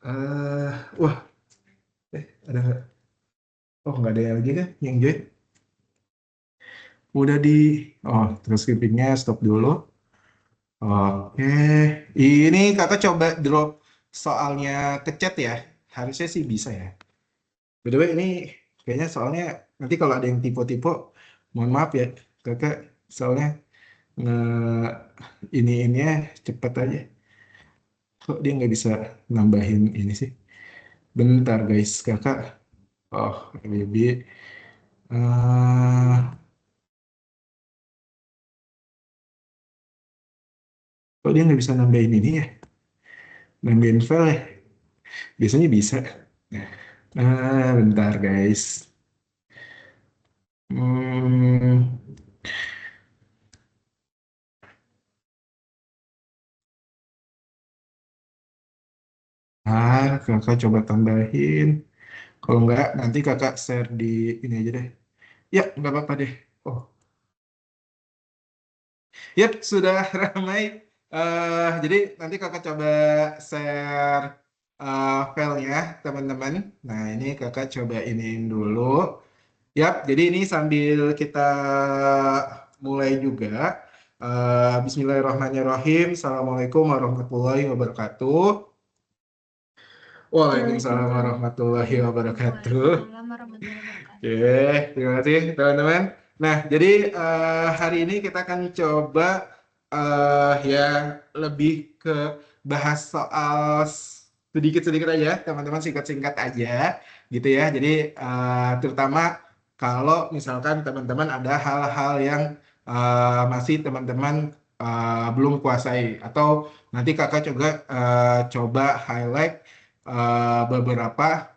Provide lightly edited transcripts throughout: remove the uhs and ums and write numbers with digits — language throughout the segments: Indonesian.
Wah, ada nggak? Oh, nggak ada yang lagi kan yang join? Udah di, oh, terus skippingnya stop dulu. Oke, ini kakak coba drop soalnya ke chat ya. Harusnya sih bisa ya. By the way, ini kayaknya soalnya nanti kalau ada yang tipe-tipe, mohon maaf ya, kakak soalnya nge ini cepet aja. Kok dia nggak bisa nambahin ini sih? Bentar guys, kakak. Oh, BB. eh Kok dia nggak bisa nambahin ini ya? Nambahin file ya? Biasanya bisa. Bentar guys. Hmm, kakak coba tambahin. Kalau nggak, nanti kakak share di ini aja deh. Ya, nggak apa-apa deh. Oh, yap, sudah ramai. Jadi nanti kakak coba share filenya, teman-teman. Nah, ini kakak coba iniin dulu. Yap, jadi ini sambil kita mulai juga. Bismillahirrahmanirrahim. Assalamualaikum warahmatullahi wabarakatuh. Waalaikumsalam Waalaikumsalam warahmatullahi wabarakatuh. warahmatullahi wabarakatuh. Oke, terima kasih teman-teman. Nah, jadi hari ini kita akan coba yang lebih ke bahas soal sedikit-sedikit aja, teman-teman singkat-singkat aja, gitu ya. Jadi terutama kalau misalkan teman-teman ada hal-hal yang masih teman-teman belum kuasai, atau nanti kakak juga coba highlight beberapa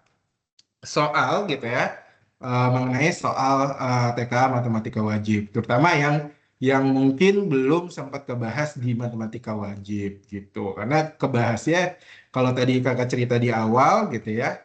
soal gitu ya, mengenai soal TK matematika wajib, terutama yang mungkin belum sempat kebahas di matematika wajib gitu. Karena kebahasnya kalau tadi kakak cerita di awal gitu ya,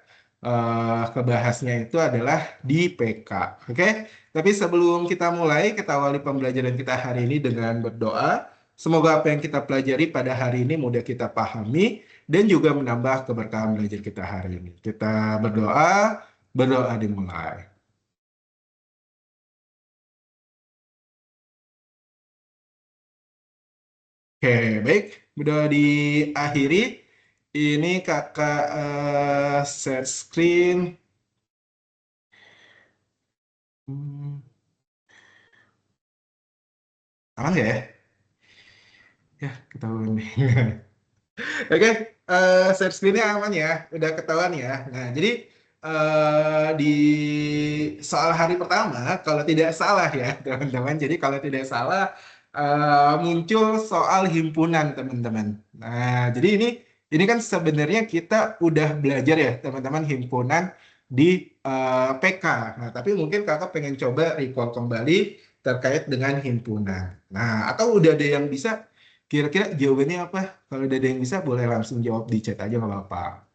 kebahasnya itu adalah di PK. Oke, tapi sebelum kita mulai, kita awali pembelajaran kita hari ini dengan berdoa. Semoga apa yang kita pelajari pada hari ini mudah kita pahami dan juga menambah keberkahan belajar kita hari ini. Kita berdoa, berdoa dimulai. Oke, baik. Berdoa diakhiri. Ini kakak share screen. Hmm, aman nggak ya? Ya, ketahuan nih. Oke, share screen-nya aman ya, udah ketahuan ya. Nah, jadi di soal hari pertama, kalau tidak salah ya, teman-teman. Jadi kalau tidak salah muncul soal himpunan, teman-teman. Nah, jadi ini kan sebenarnya kita udah belajar ya, teman-teman, himpunan di PK. Nah, tapi mungkin kakak pengen coba recall kembali terkait dengan himpunan. Nah, atau udah ada yang bisa. Kira-kira jawabannya apa? Kalau udah ada yang bisa, boleh langsung jawab di chat aja nggak apa-apa.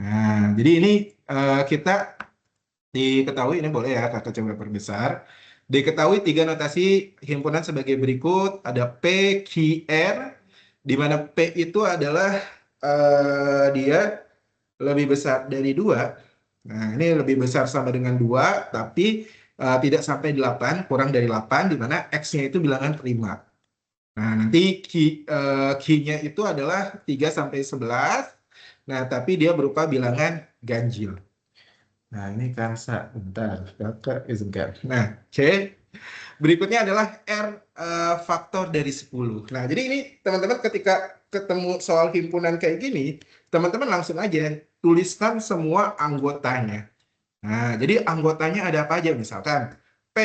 Nah, jadi ini kita diketahui, ini boleh ya kakak coba perbesar. Diketahui tiga notasi himpunan sebagai berikut. Ada P, Q, R, di mana P itu adalah dia lebih besar dari 2. Nah, ini lebih besar sama dengan 2, tapi tidak sampai 8, kurang dari 8, di mana X-nya itu bilangan prima. Nah, nanti key-nya itu adalah 3 sampai 11. Nah, tapi dia berupa bilangan ganjil. Nah, ini kan bentar. Kakak izinkan. Nah, C. Berikutnya adalah R faktor dari 10. Nah, jadi ini teman-teman ketika ketemu soal himpunan kayak gini, teman-teman langsung aja tuliskan semua anggotanya. Nah, jadi anggotanya ada apa aja? Misalkan P,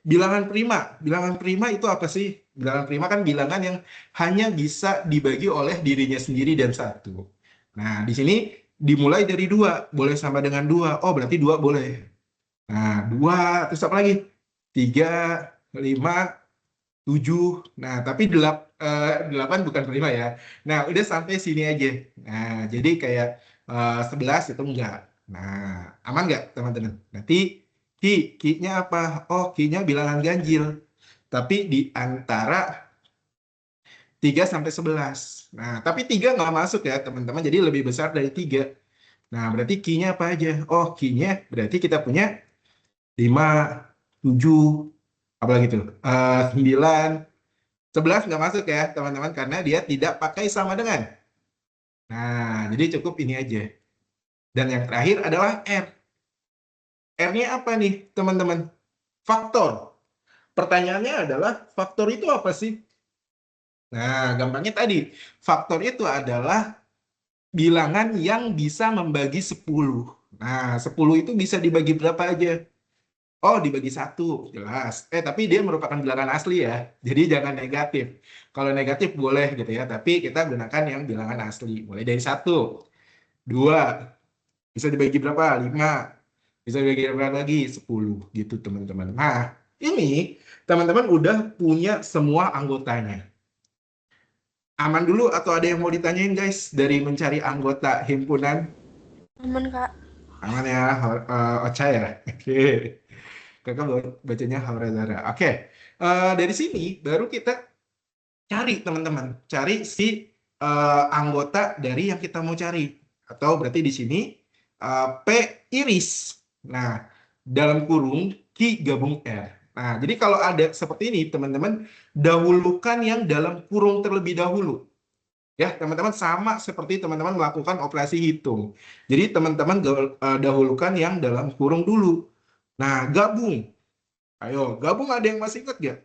bilangan prima. Bilangan prima itu apa sih? Bilangan prima kan bilangan yang hanya bisa dibagi oleh dirinya sendiri dan satu. Nah, di sini dimulai dari 2. Boleh sama dengan 2. Oh, berarti 2 boleh. Nah, 2. Terus apa lagi? 3, 5, 7. Nah, tapi 8 bukan prima ya. Nah, udah sampai sini aja. Nah, jadi kayak 11 itu enggak. Nah, aman nggak teman-teman? Nanti ki-nya apa? Oh, ki-nya bilangan ganjil. Tapi di antara 3 sampai 11. Nah, tapi 3 nggak masuk ya, teman-teman. Jadi lebih besar dari 3. Nah, berarti key-nya apa aja? Oh, key-nya berarti kita punya 5, 7, apalagi tuh? 9, 11 nggak masuk ya, teman-teman, karena dia tidak pakai sama dengan. Nah, jadi cukup ini aja. Dan yang terakhir adalah R. R-nya apa nih, teman-teman? Faktor. Pertanyaannya adalah, faktor itu apa sih? Nah, gampangnya tadi, faktor itu adalah bilangan yang bisa membagi 10. Nah, 10 itu bisa dibagi berapa aja? Oh, dibagi 1, jelas. Tapi dia merupakan bilangan asli ya, jadi jangan negatif. Kalau negatif boleh gitu ya, tapi kita gunakan yang bilangan asli. Mulai dari 1, 2, bisa dibagi berapa? 5, bisa dibagi berapa lagi? 10, gitu teman-teman. Nah, ini teman-teman udah punya semua anggotanya. Aman dulu atau ada yang mau ditanyain guys dari mencari anggota himpunan? Aman, Kak. Aman ya, Ocha ya? Oke. Kakak bacanya Haurazara. Oke. Dari sini baru kita cari teman-teman. Cari si anggota dari yang kita mau cari. Atau berarti di sini P iris. Nah, dalam kurung Q gabung R. Nah, jadi kalau ada seperti ini teman-teman, dahulukan yang dalam kurung terlebih dahulu. Ya, teman-teman sama seperti teman-teman melakukan operasi hitung. Jadi teman-teman dahulukan yang dalam kurung dulu. Nah, gabung. Ayo, gabung ada yang masih ingat gak?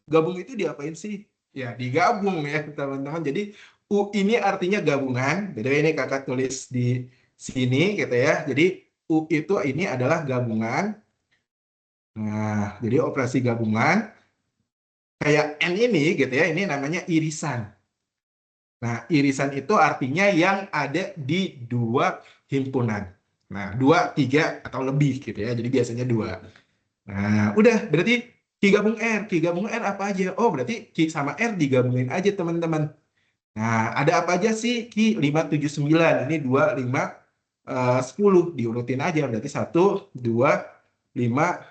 Gabung itu diapain sih? Ya, digabung ya teman-teman. Jadi U ini artinya gabungan. Beda ini kakak tulis di sini gitu ya. Jadi U itu ini adalah gabungan. Nah, jadi operasi gabungan kayak N ini gitu ya. Ini namanya irisan. Nah, irisan itu artinya yang ada di dua himpunan. Nah, 2, 3, atau lebih gitu ya. Jadi biasanya 2. Nah, udah berarti Ki gabung R. Ki gabung R apa aja? Oh, berarti Ki sama R digabungin aja, teman-teman. Nah, ada apa aja sih Ki 5, 7, 9? Ini 2, 5, 10. Diurutin aja. Berarti 1, 2, 5,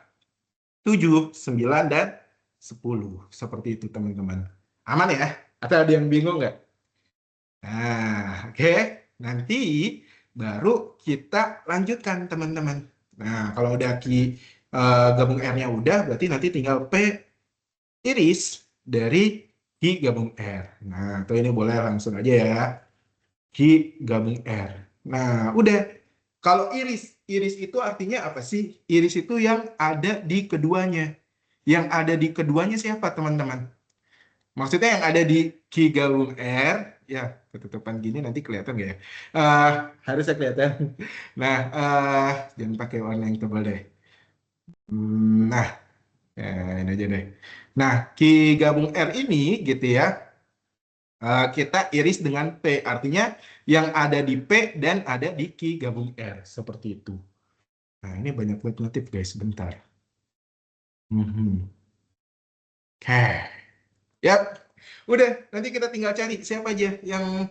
7, 9, dan 10. Seperti itu, teman-teman. Aman ya? Atau ada yang bingung nggak? Nah, oke. Nanti baru kita lanjutkan, teman-teman. Nah, kalau udah Ki gabung R-nya udah, berarti nanti tinggal P iris dari Ki gabung R. Nah, tuh ini boleh langsung aja ya. Ki gabung R. Nah, udah. Kalau iris, iris itu artinya apa sih? Iris itu yang ada di keduanya. Yang ada di keduanya siapa, teman-teman? Maksudnya yang ada di Ki gabung R, ya ketutupan gini nanti kelihatan nggak ya? Eh, Harusnya kelihatan. Nah, jangan pakai warna yang tebal deh. Nah, ini aja deh. Nah, Ki gabung R ini gitu ya, kita iris dengan P. Artinya yang ada di P dan ada di Ki gabung R. Seperti itu. Nah, ini banyak banget notif guys, bentar. Mhm. Oke. Ya, udah. Nanti kita tinggal cari siapa aja yang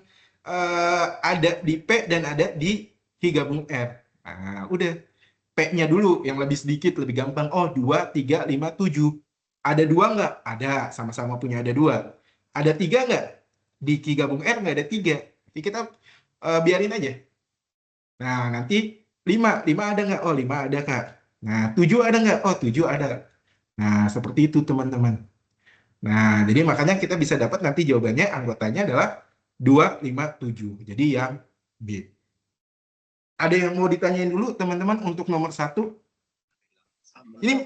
ada di P dan ada di Ki gabung R. Nah, udah. P-nya dulu yang lebih sedikit, lebih gampang. Oh, 2, 3, 5, 7. Ada 2 nggak? Ada, sama-sama punya ada 2. Ada 3 nggak? Di Ki gabung R nggak ada 3. Jadi kita biarin aja. Nah, nanti 5. 5 ada nggak? Oh, 5 ada, Kak. Nah, 7 ada nggak? Oh, 7 ada. Nah, seperti itu, teman-teman. Nah, jadi makanya kita bisa dapat nanti jawabannya anggotanya adalah 2, 5, 7. Jadi yang B. Ada yang mau ditanyain dulu, teman-teman, untuk nomor 1? Ini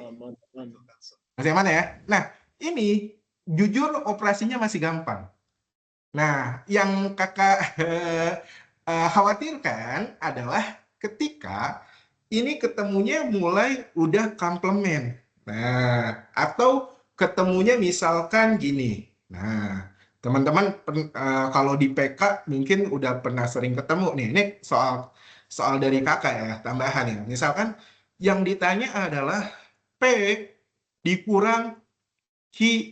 masih yang mana ya? Nah, ini jujur operasinya masih gampang. Nah, yang kakak khawatirkan adalah ketika ini ketemunya mulai udah komplement. Nah, atau ketemunya misalkan gini. Nah, teman-teman kalau di PK mungkin udah pernah sering ketemu nih. Ini soal soal dari kakak ya, tambahan ya. Misalkan yang ditanya adalah P dikurang Q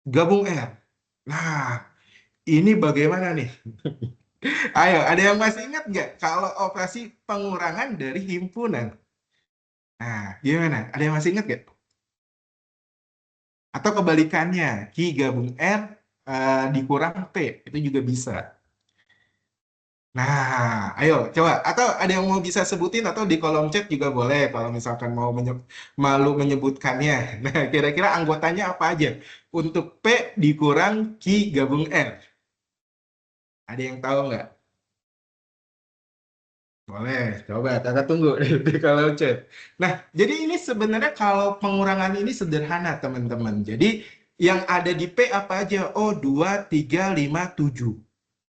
gabung R. Nah, ini bagaimana nih? Ayo, ada yang masih ingat nggak kalau operasi pengurangan dari himpunan? Nah, gimana? Ada yang masih ingat nggak? Atau kebalikannya, Ki gabung R, dikurang P, itu juga bisa. Nah, ayo coba. Atau ada yang mau bisa sebutin atau di kolom chat juga boleh kalau misalkan mau malu menyebutkannya. Nah, kira-kira anggotanya apa aja? Untuk P dikurang Q gabung R. Ada yang tahu nggak? Boleh, coba kakak tunggu di kolom chat. Nah, jadi ini sebenarnya kalau pengurangan ini sederhana teman-teman. Jadi yang ada di P apa aja? Oh, 2, 3, 5, 7.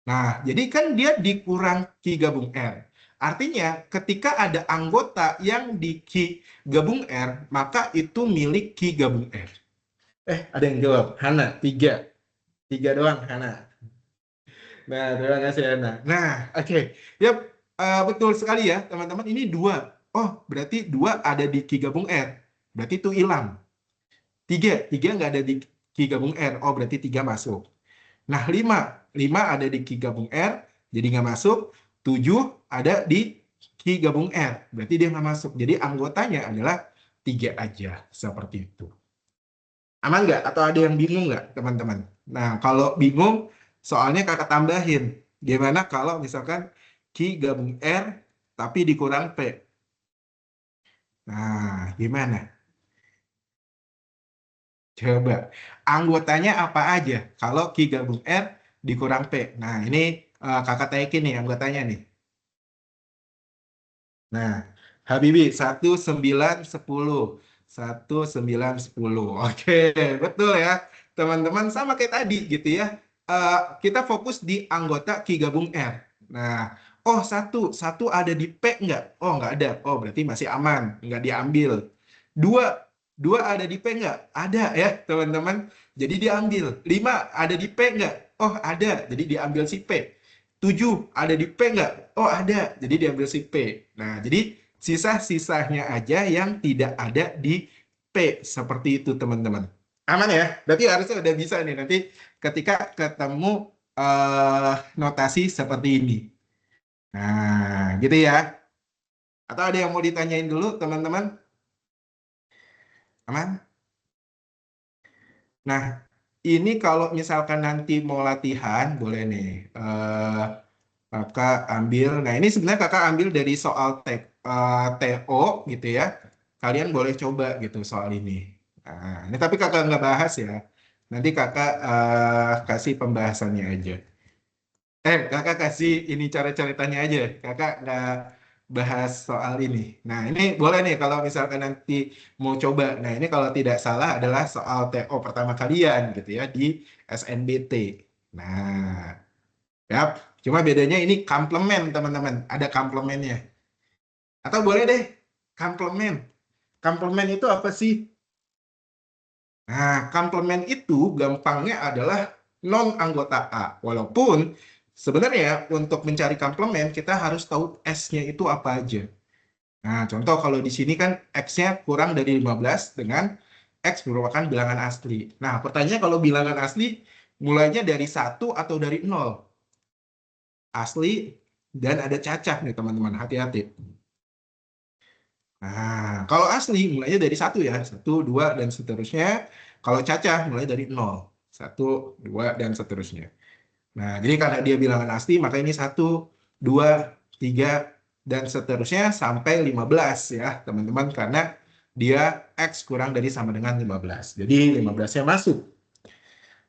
Nah, jadi kan dia dikurang Q gabung R. Artinya, ketika ada anggota yang di Q gabung R, maka itu milik Q gabung R. Ada yang jawab. Hana, 3. 3 doang, Hana. Nah, terima kasih, Hana. Nah, oke. Yap, betul sekali ya, teman-teman. Ini 2. Oh, berarti 2 ada di Q gabung R. Berarti itu hilang. 3 nggak ada di Q gabung R. Oh, berarti 3 masuk. Nah, 5 ada di Q gabung R, jadi nggak masuk. 7 ada di Q gabung R, berarti dia nggak masuk. Jadi anggotanya adalah 3 aja, seperti itu. Aman nggak? Atau ada yang bingung nggak, teman-teman? Nah, kalau bingung, soalnya kakak tambahin. Gimana kalau misalkan Q gabung R, tapi dikurang P? Nah, gimana? Coba. Anggotanya apa aja kalau Q gabung R dikurang P? Nah, ini kakak taikin nih anggotanya nih. Nah, Habibi 1910. 1910. Oke, betul ya. Teman-teman sama kayak tadi gitu ya. Kita fokus di anggota Ki gabung R. Nah, oh satu ada di P nggak? Oh nggak ada. Oh berarti masih aman, nggak diambil. Dua, dua ada di P nggak? Ada ya teman-teman. Jadi diambil. Lima ada di P nggak? Oh ada. Jadi diambil si P. 7 ada di P nggak? Oh ada, jadi diambil si P. Nah, jadi sisa-sisanya aja yang tidak ada di P. Seperti itu teman-teman. Aman ya? Berarti harusnya udah bisa nih nanti ketika ketemu notasi seperti ini. Nah, gitu ya. Atau ada yang mau ditanyain dulu teman-teman? Aman? Nah, ini kalau misalkan nanti mau latihan, boleh nih. Kakak ambil, nah ini sebenarnya kakak ambil dari soal TO gitu ya. Kalian boleh coba gitu soal ini. Nah, ini tapi kakak nggak bahas ya. Nanti kakak kasih pembahasannya aja. Kakak kasih ini cara ceritanya aja. Kakak nggak bahas soal ini. Nah, ini boleh nih kalau misalkan nanti mau coba. Nah, ini kalau tidak salah adalah soal TO pertama kalian gitu ya di SNBT. Nah, ya, cuma bedanya ini komplement teman-teman. Ada komplemennya. Atau boleh deh, komplement. Komplement itu apa sih? Nah, komplement itu gampangnya adalah non-anggota A. Walaupun sebenarnya untuk mencari komplement kita harus tahu S-nya itu apa aja. Nah, contoh kalau di sini kan X-nya kurang dari 15 dengan X merupakan bilangan asli. Nah, pertanyaannya kalau bilangan asli mulainya dari 1 atau dari 0? Asli dan ada cacah nih teman-teman, hati-hati. Nah, kalau asli mulainya dari 1 ya, 1, 2, dan seterusnya. Kalau cacah mulai dari 0, 1, 2, dan seterusnya. Nah, jadi karena dia bilangan asli, maka ini 1, 2, 3, dan seterusnya sampai 15 ya, teman-teman. Karena dia X kurang dari sama dengan 15. Jadi 15-nya masuk.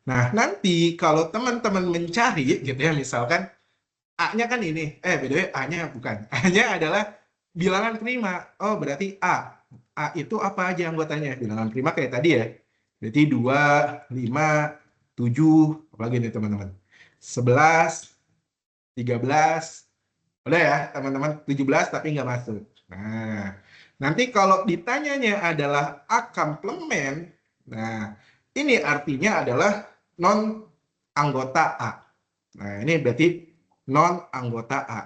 Nah, nanti kalau teman-teman mencari gitu ya, misalkan A-nya kan ini. By the way, A-nya bukan. A-nya adalah bilangan prima. Oh, berarti A. A itu apa aja anggotanya? Bilangan prima kayak tadi ya. Berarti 2, 5, 7, apalagi nih teman-teman. 11, 13. Udah ya, teman-teman. 17 tapi nggak masuk. Nah, nanti kalau ditanyanya adalah A komplement, nah, ini artinya adalah non anggota A. Nah, ini berarti non-anggota A.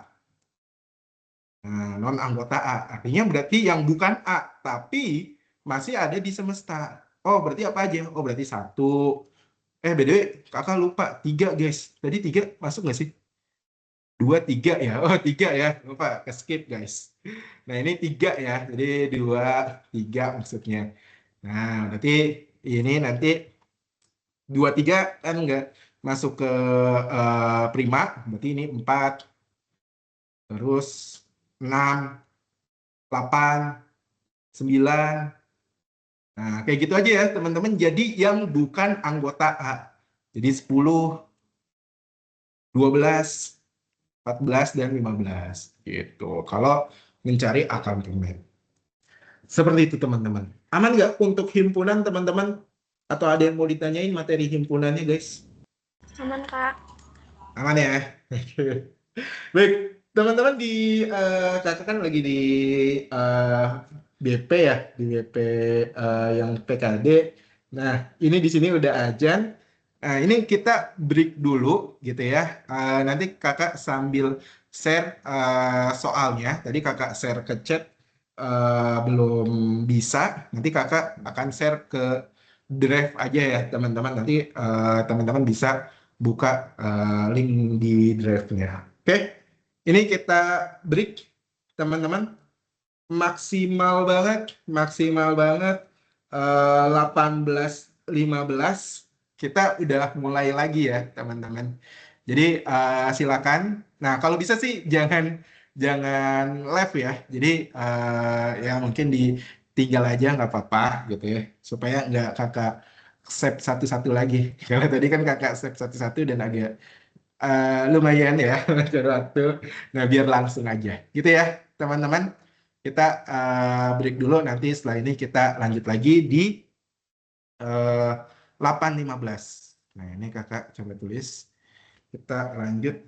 Nah, non-anggota A. Artinya berarti yang bukan A, tapi masih ada di semesta. Oh, berarti apa aja? Oh, berarti 1. By the way, kakak lupa. 3, guys. Tadi 3 masuk nggak sih? 2, 3 ya? Oh, 3 ya. Lupa, ke skip, guys. Nah, ini 3 ya. Jadi 2, 3 maksudnya. Nah, berarti ini nanti 2, 3 kan enggak. masuk ke prima, berarti ini 4, terus 6, 8, 9. Nah, kayak gitu aja ya teman-teman. Jadi yang bukan anggota A. Jadi 10, 12, 14, dan 15 gitu. Kalau mencari akantemen. Seperti itu teman-teman. Aman nggak untuk himpunan teman-teman? Atau ada yang mau ditanyain materi himpunannya guys? Aman, Kak. Aman ya? Baik, teman-teman di kakak kan lagi di eh, BP ya, di BP yang PKD. Nah, ini di sini udah ajan. Nah, ini kita break dulu gitu ya. Nanti kakak sambil share soalnya. Tadi kakak share ke chat belum bisa. Nanti kakak akan share ke drive aja ya teman-teman. Nanti teman-teman bisa buka link di drive-nya. Oke, ini kita break teman-teman. Maksimal banget 18.15 kita udah mulai lagi ya teman-teman. Jadi silakan. Nah, kalau bisa sih jangan jangan live ya. Jadi ya mungkin ditinggal aja nggak apa-apa gitu ya. Supaya nggak kakak save satu-satu lagi. Karena tadi kan kakak save satu-satu dan agak lumayan ya ngatur waktu. Nah, biar langsung aja. Gitu ya, teman-teman. Kita break dulu, nanti setelah ini kita lanjut lagi di 8.15. Nah, ini kakak coba tulis. Kita lanjut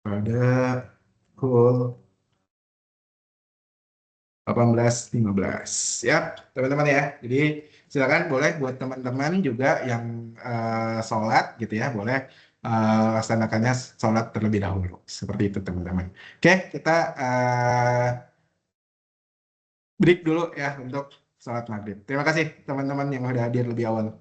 pada pukul 18.15 ya teman-teman ya. Jadi silakan boleh buat teman-teman juga yang sholat gitu ya, boleh laksanakannya sholat terlebih dahulu seperti itu teman-teman. Oke, kita break dulu ya untuk sholat maghrib. Terima kasih teman-teman yang udah hadir lebih awal.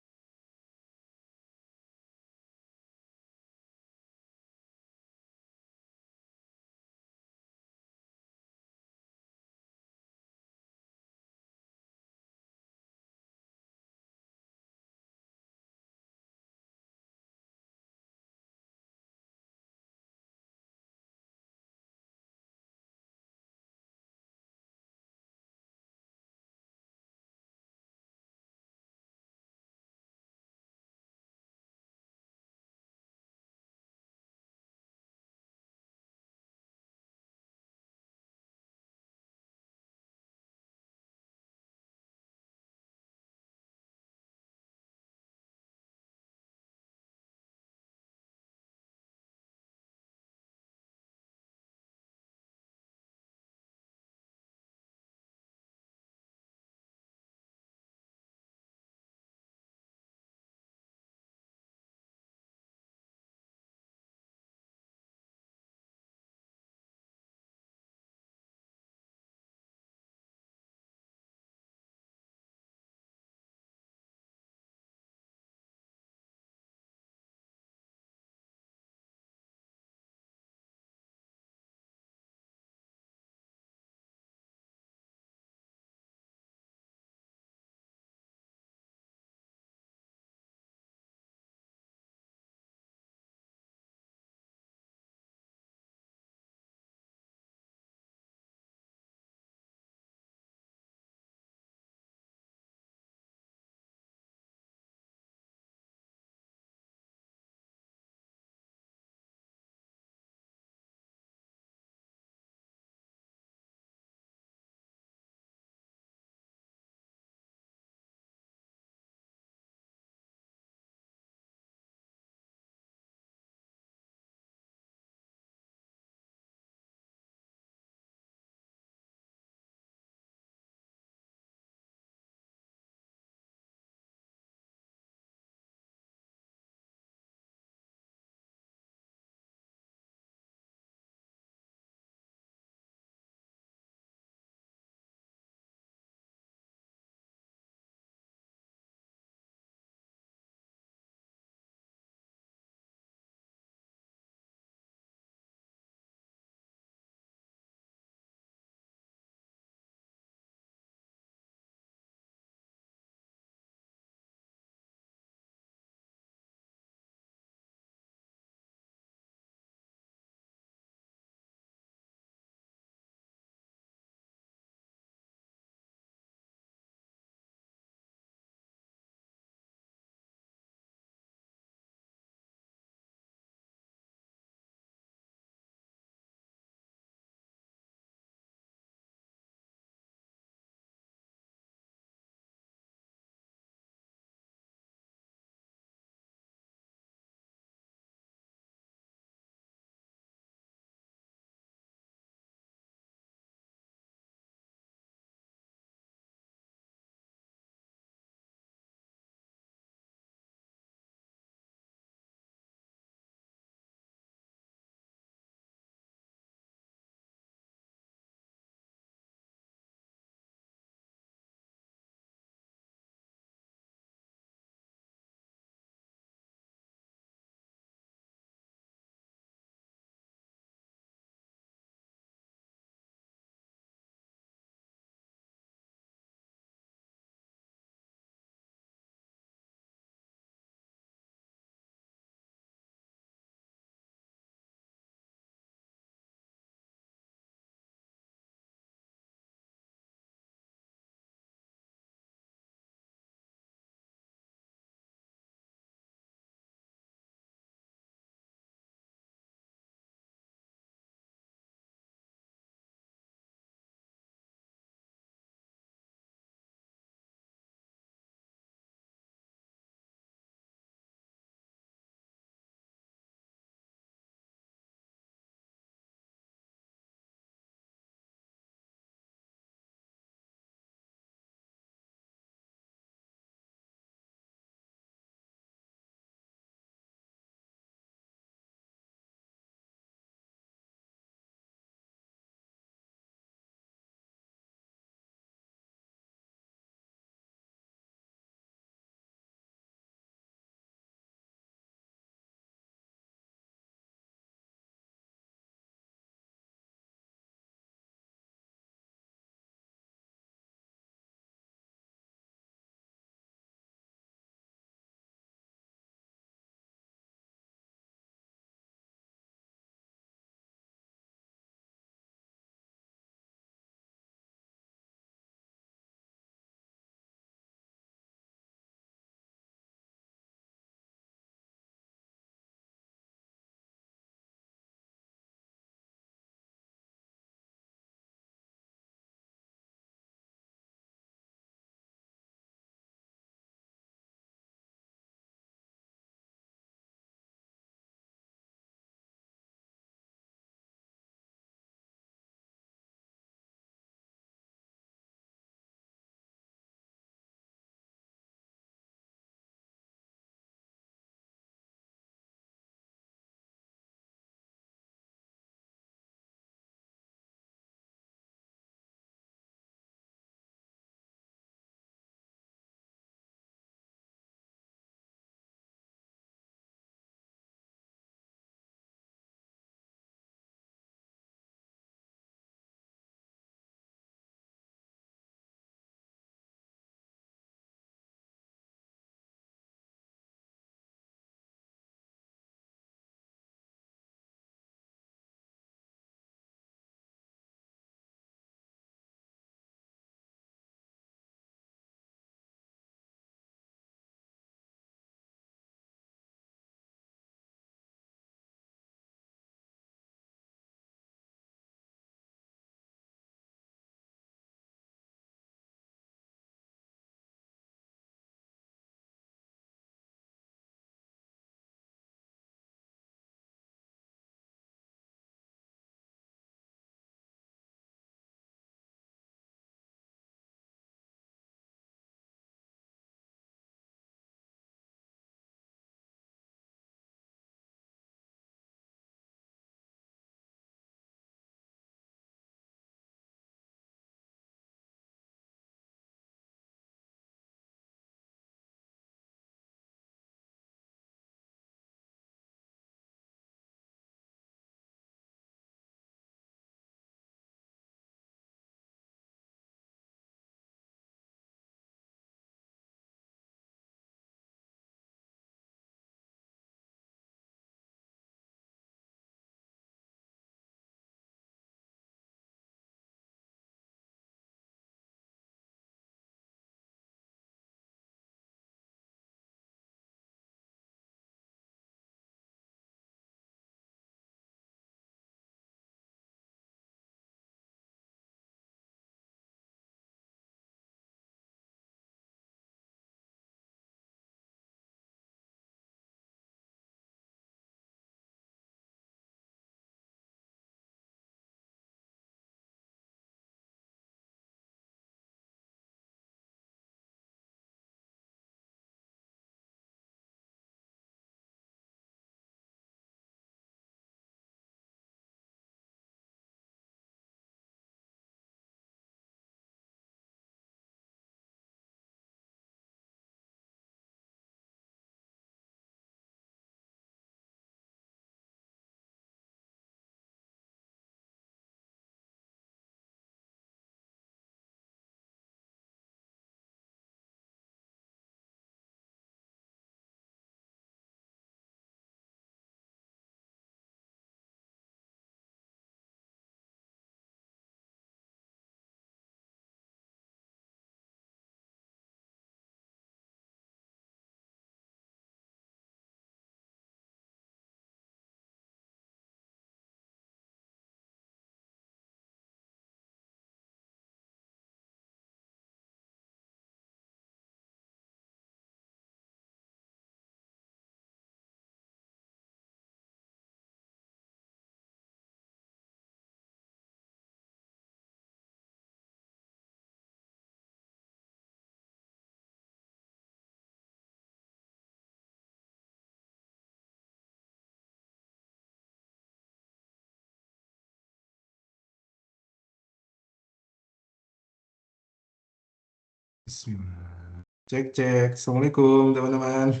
Bismillah. Cek cek. Assalamualaikum teman-teman.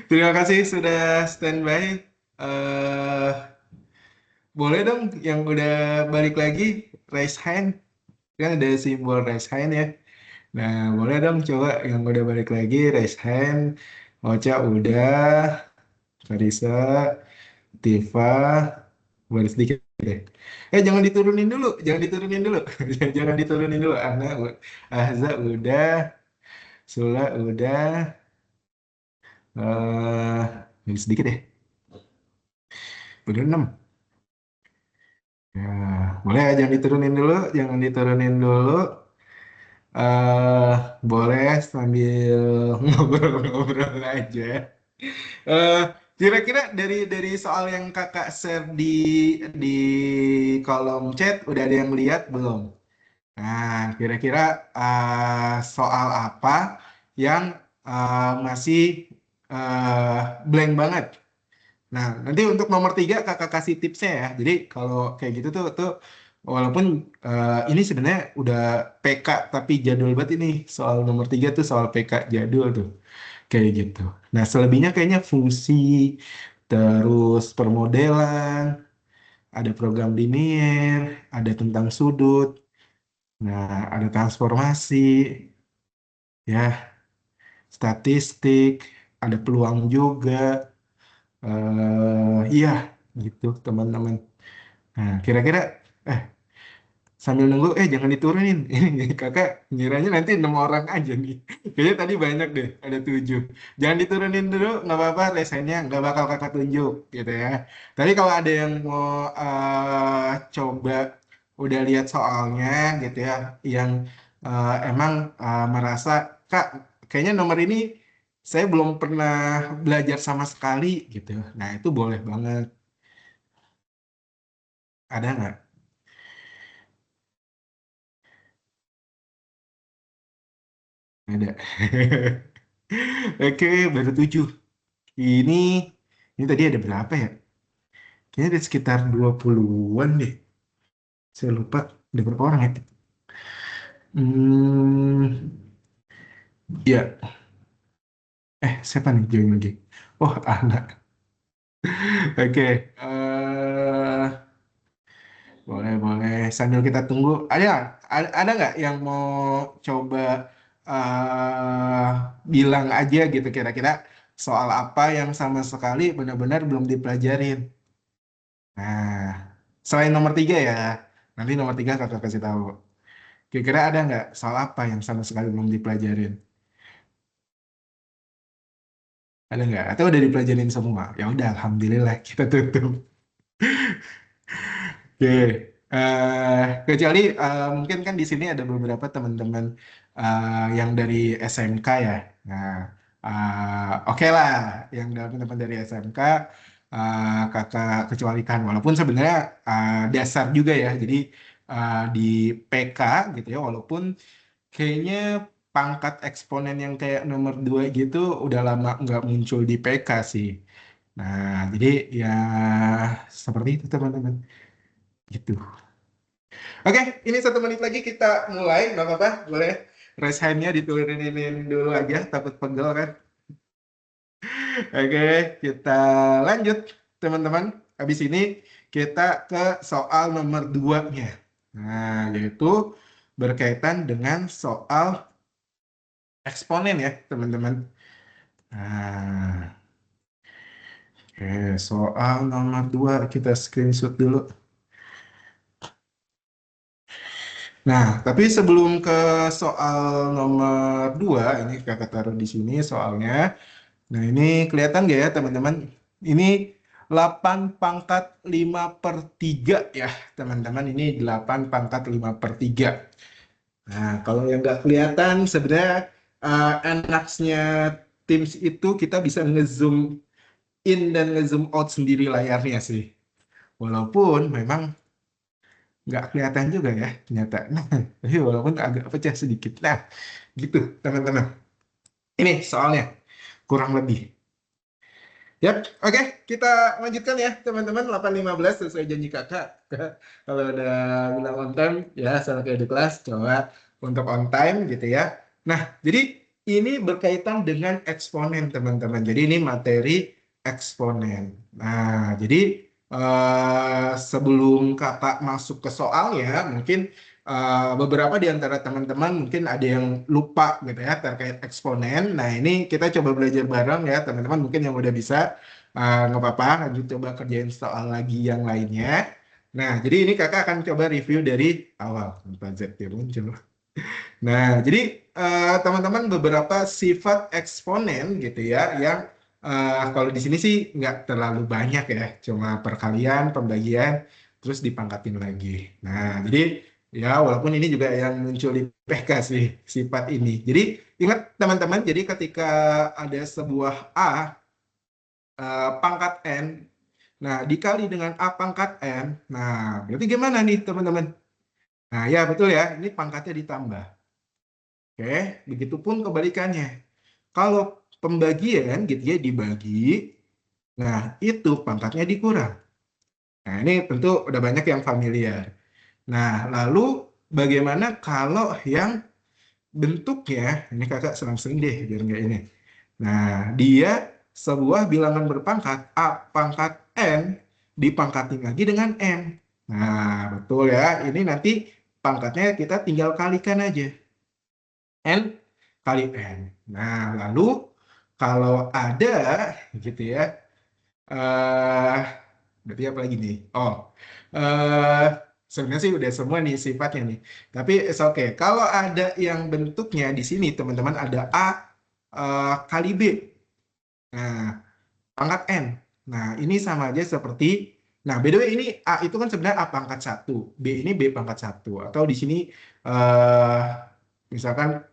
Terima kasih sudah standby. eh Boleh dong yang udah balik lagi raise hand. Kan ada simbol raise hand ya. Nah, boleh dong coba yang udah balik lagi raise hand. Ocha udah, Karisa, Tifa, baru sedikit deh. Jangan diturunin dulu, jangan diturunin dulu. Jangan diturunin dulu. Ahza udah, Sula udah, jadi sedikit deh. Udah 6. Ya, boleh ya, jangan diturunin dulu, jangan diturunin dulu. eh Boleh sambil ngobrol-ngobrol aja. Eh, Kira-kira dari soal yang kakak share di kolom chat udah ada yang lihat belum? Nah, kira-kira soal apa yang masih blank banget? Nah, nanti untuk nomor 3 kakak kasih tipsnya ya. Jadi kalau kayak gitu tuh walaupun ini sebenarnya udah PK tapi jadul banget ini. Soal nomor 3 tuh soal PK jadul tuh. Kayak gitu. Nah, selebihnya kayaknya fungsi, terus permodelan, ada program linier, ada tentang sudut, nah ada transformasi, ya, statistik, ada peluang juga. Iya, gitu teman-teman. Nah, kira-kira eh sambil nunggu, jangan diturunin. Ini kakak ngiranya nanti 6 orang aja nih. Kayaknya tadi banyak deh, ada 7. Jangan diturunin dulu, nggak apa-apa, lesannya nggak bakal kakak tunjuk, gitu ya. Tadi kalau ada yang mau coba udah lihat soalnya, gitu ya, yang emang merasa, Kak, kayaknya nomor ini saya belum pernah belajar sama sekali, gitu. Nah, itu boleh banget. Ada nggak? Ada. Oke, baru 7. Ini ini tadi ada berapa ya? Kayaknya ada sekitar 20-an deh. Saya lupa ada berapa orang ya. Hmm, ya. Siapa nih join lagi? Oh, anak. Oke. Boleh, boleh. Sambil kita tunggu. Ada nggak yang mau coba eh bilang aja gitu kira-kira soal apa yang sama sekali benar-benar belum dipelajarin. Nah, selain nomor 3 ya, nanti nomor 3 kakak kasih tahu. Kira-kira ada nggak soal apa yang sama sekali belum dipelajarin? Ada nggak? Atau udah dipelajarin semua? Ya udah, alhamdulillah kita tutup. Oke. Kecuali mungkin kan di sini ada beberapa teman-teman yang dari SMK ya. Nah, oke lah, yang teman-teman dari SMK kakak kecualikan. Walaupun sebenarnya dasar juga ya. Jadi di PK gitu ya, walaupun kayaknya pangkat eksponen yang kayak nomor 2 gitu udah lama nggak muncul di PK sih. Nah, jadi ya seperti itu teman-teman. Gitu. Oke, ini 1 menit lagi kita mulai, nggak apa-apa, boleh. Raise hand-nya diturunin dulu aja, takut pegel kan. Oke, kita lanjut teman-teman. Habis ini kita ke soal nomor 2-nya. Nah, yaitu berkaitan dengan soal eksponen ya teman-teman. Nah, oke, soal nomor 2 kita screenshot dulu. Nah, tapi sebelum ke soal nomor 2, ini kakak taruh di sini soalnya. Nah, ini kelihatan nggak ya teman-teman? Ini 8 pangkat 5 per 3 ya teman-teman. Ini 8 pangkat 5 per 3. Nah, kalau yang nggak kelihatan sebenarnya enaknya Teams itu kita bisa ngezoom in dan ngezoom out sendiri layarnya sih. Walaupun memang nggak kelihatan juga ya ternyata. Nah, tapi walaupun agak pecah sedikit. Nah, gitu teman-teman. Ini soalnya kurang lebih. Yap, oke, kita lanjutkan ya teman-teman. 8.15 sesuai janji kakak. Kalau udah bilang on time ya sama kayak di kelas, coba untuk on time gitu ya. Nah, jadi ini berkaitan dengan eksponen, teman-teman. Jadi ini materi eksponen. Nah, jadi sebelum kakak masuk ke soalnya, mungkin beberapa di antara teman-teman mungkin ada yang lupa gitu ya terkait eksponen. Nah, ini kita coba belajar bareng ya, teman-teman. Mungkin yang udah bisa nggak apa-apa, lanjut coba kerjain soal lagi yang lainnya. Nah, jadi ini kakak akan coba review dari awal. Tanpa Z dia muncul. Nah, jadi teman-teman beberapa sifat eksponen gitu ya, yang kalau di sini sih nggak terlalu banyak ya, cuma perkalian, pembagian, terus dipangkatin lagi. Nah, jadi ya walaupun ini juga yang muncul di PK sih sifat ini. Jadi ingat teman-teman, jadi ketika ada sebuah A pangkat N, nah dikali dengan A pangkat N, nah berarti gimana nih teman-teman? Nah ya betul ya, ini pangkatnya ditambah. Oke, begitupun kebalikannya. Kalau pembagian gitu ya dibagi, nah itu pangkatnya dikurang. Nah ini tentu udah banyak yang familiar. Nah lalu bagaimana kalau yang bentuknya, ini kakak sering-sering deh biar nggak ini. Nah dia sebuah bilangan berpangkat A pangkat N dipangkatin lagi dengan N. Nah betul ya, ini nanti pangkatnya kita tinggal kalikan aja. N kali N. Nah, lalu kalau ada gitu ya, eh berarti apa lagi nih? Oh, eh sebenarnya sih udah semua nih sifatnya nih. Tapi it's okay. Kalau ada yang bentuknya di sini, teman-teman ada A kali B. Nah, pangkat N. Nah, ini sama aja seperti, nah, by the way ini A itu kan sebenarnya A pangkat satu, B ini B pangkat satu. Atau di sini eh misalkan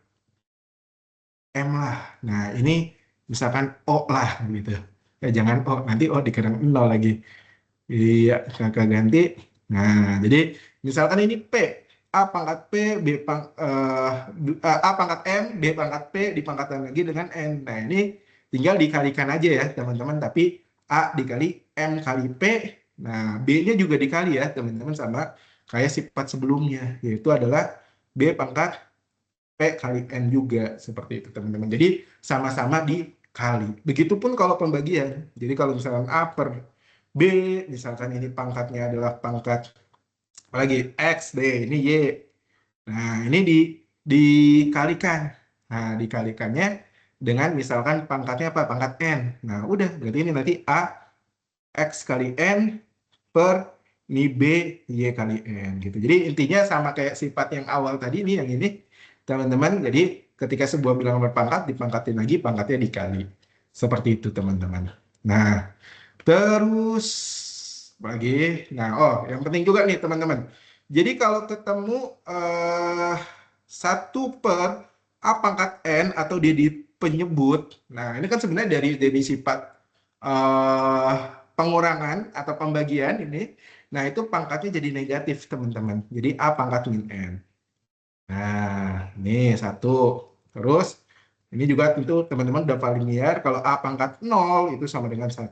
M lah. Nah, ini misalkan O lah gitu. Ya jangan O, nanti O dikira nol lagi. Iya, kakak ganti. Nah, jadi misalkan ini P, A pangkat P, A pangkat M, B pangkat P, dipangkatkan lagi dengan N. Nah, ini tinggal dikalikan aja ya, teman-teman. Tapi A dikali M kali P, nah B-nya juga dikali ya, teman-teman, sama kayak sifat sebelumnya, yaitu adalah B pangkat P kali N juga, seperti itu teman-teman. Jadi sama-sama dikali. Begitupun kalau pembagian. Jadi kalau misalkan A per B, misalkan ini pangkatnya adalah pangkat apalagi X, D, ini Y. Nah, ini dikalikan. Nah, dikalikannya dengan misalkan pangkatnya apa? Pangkat N. Nah, udah. Berarti ini nanti A X kali N per ini B Y kali N gitu. Jadi intinya sama kayak sifat yang awal tadi nih yang ini teman-teman. Jadi ketika sebuah bilangan berpangkat dipangkatin lagi pangkatnya dikali. Seperti itu teman-teman. Nah, terus lagi. Nah, oh yang penting juga nih teman-teman. Jadi kalau ketemu eh 1 per A pangkat N atau dia di penyebut. Nah, ini kan sebenarnya dari sifat eh pengurangan atau pembagian ini. Nah, itu pangkatnya jadi negatif, teman-teman. Jadi A pangkat min N. Nah, ini satu. Terus, ini juga tentu teman-teman udah familiar. Kalau A pangkat 0 itu sama dengan 1.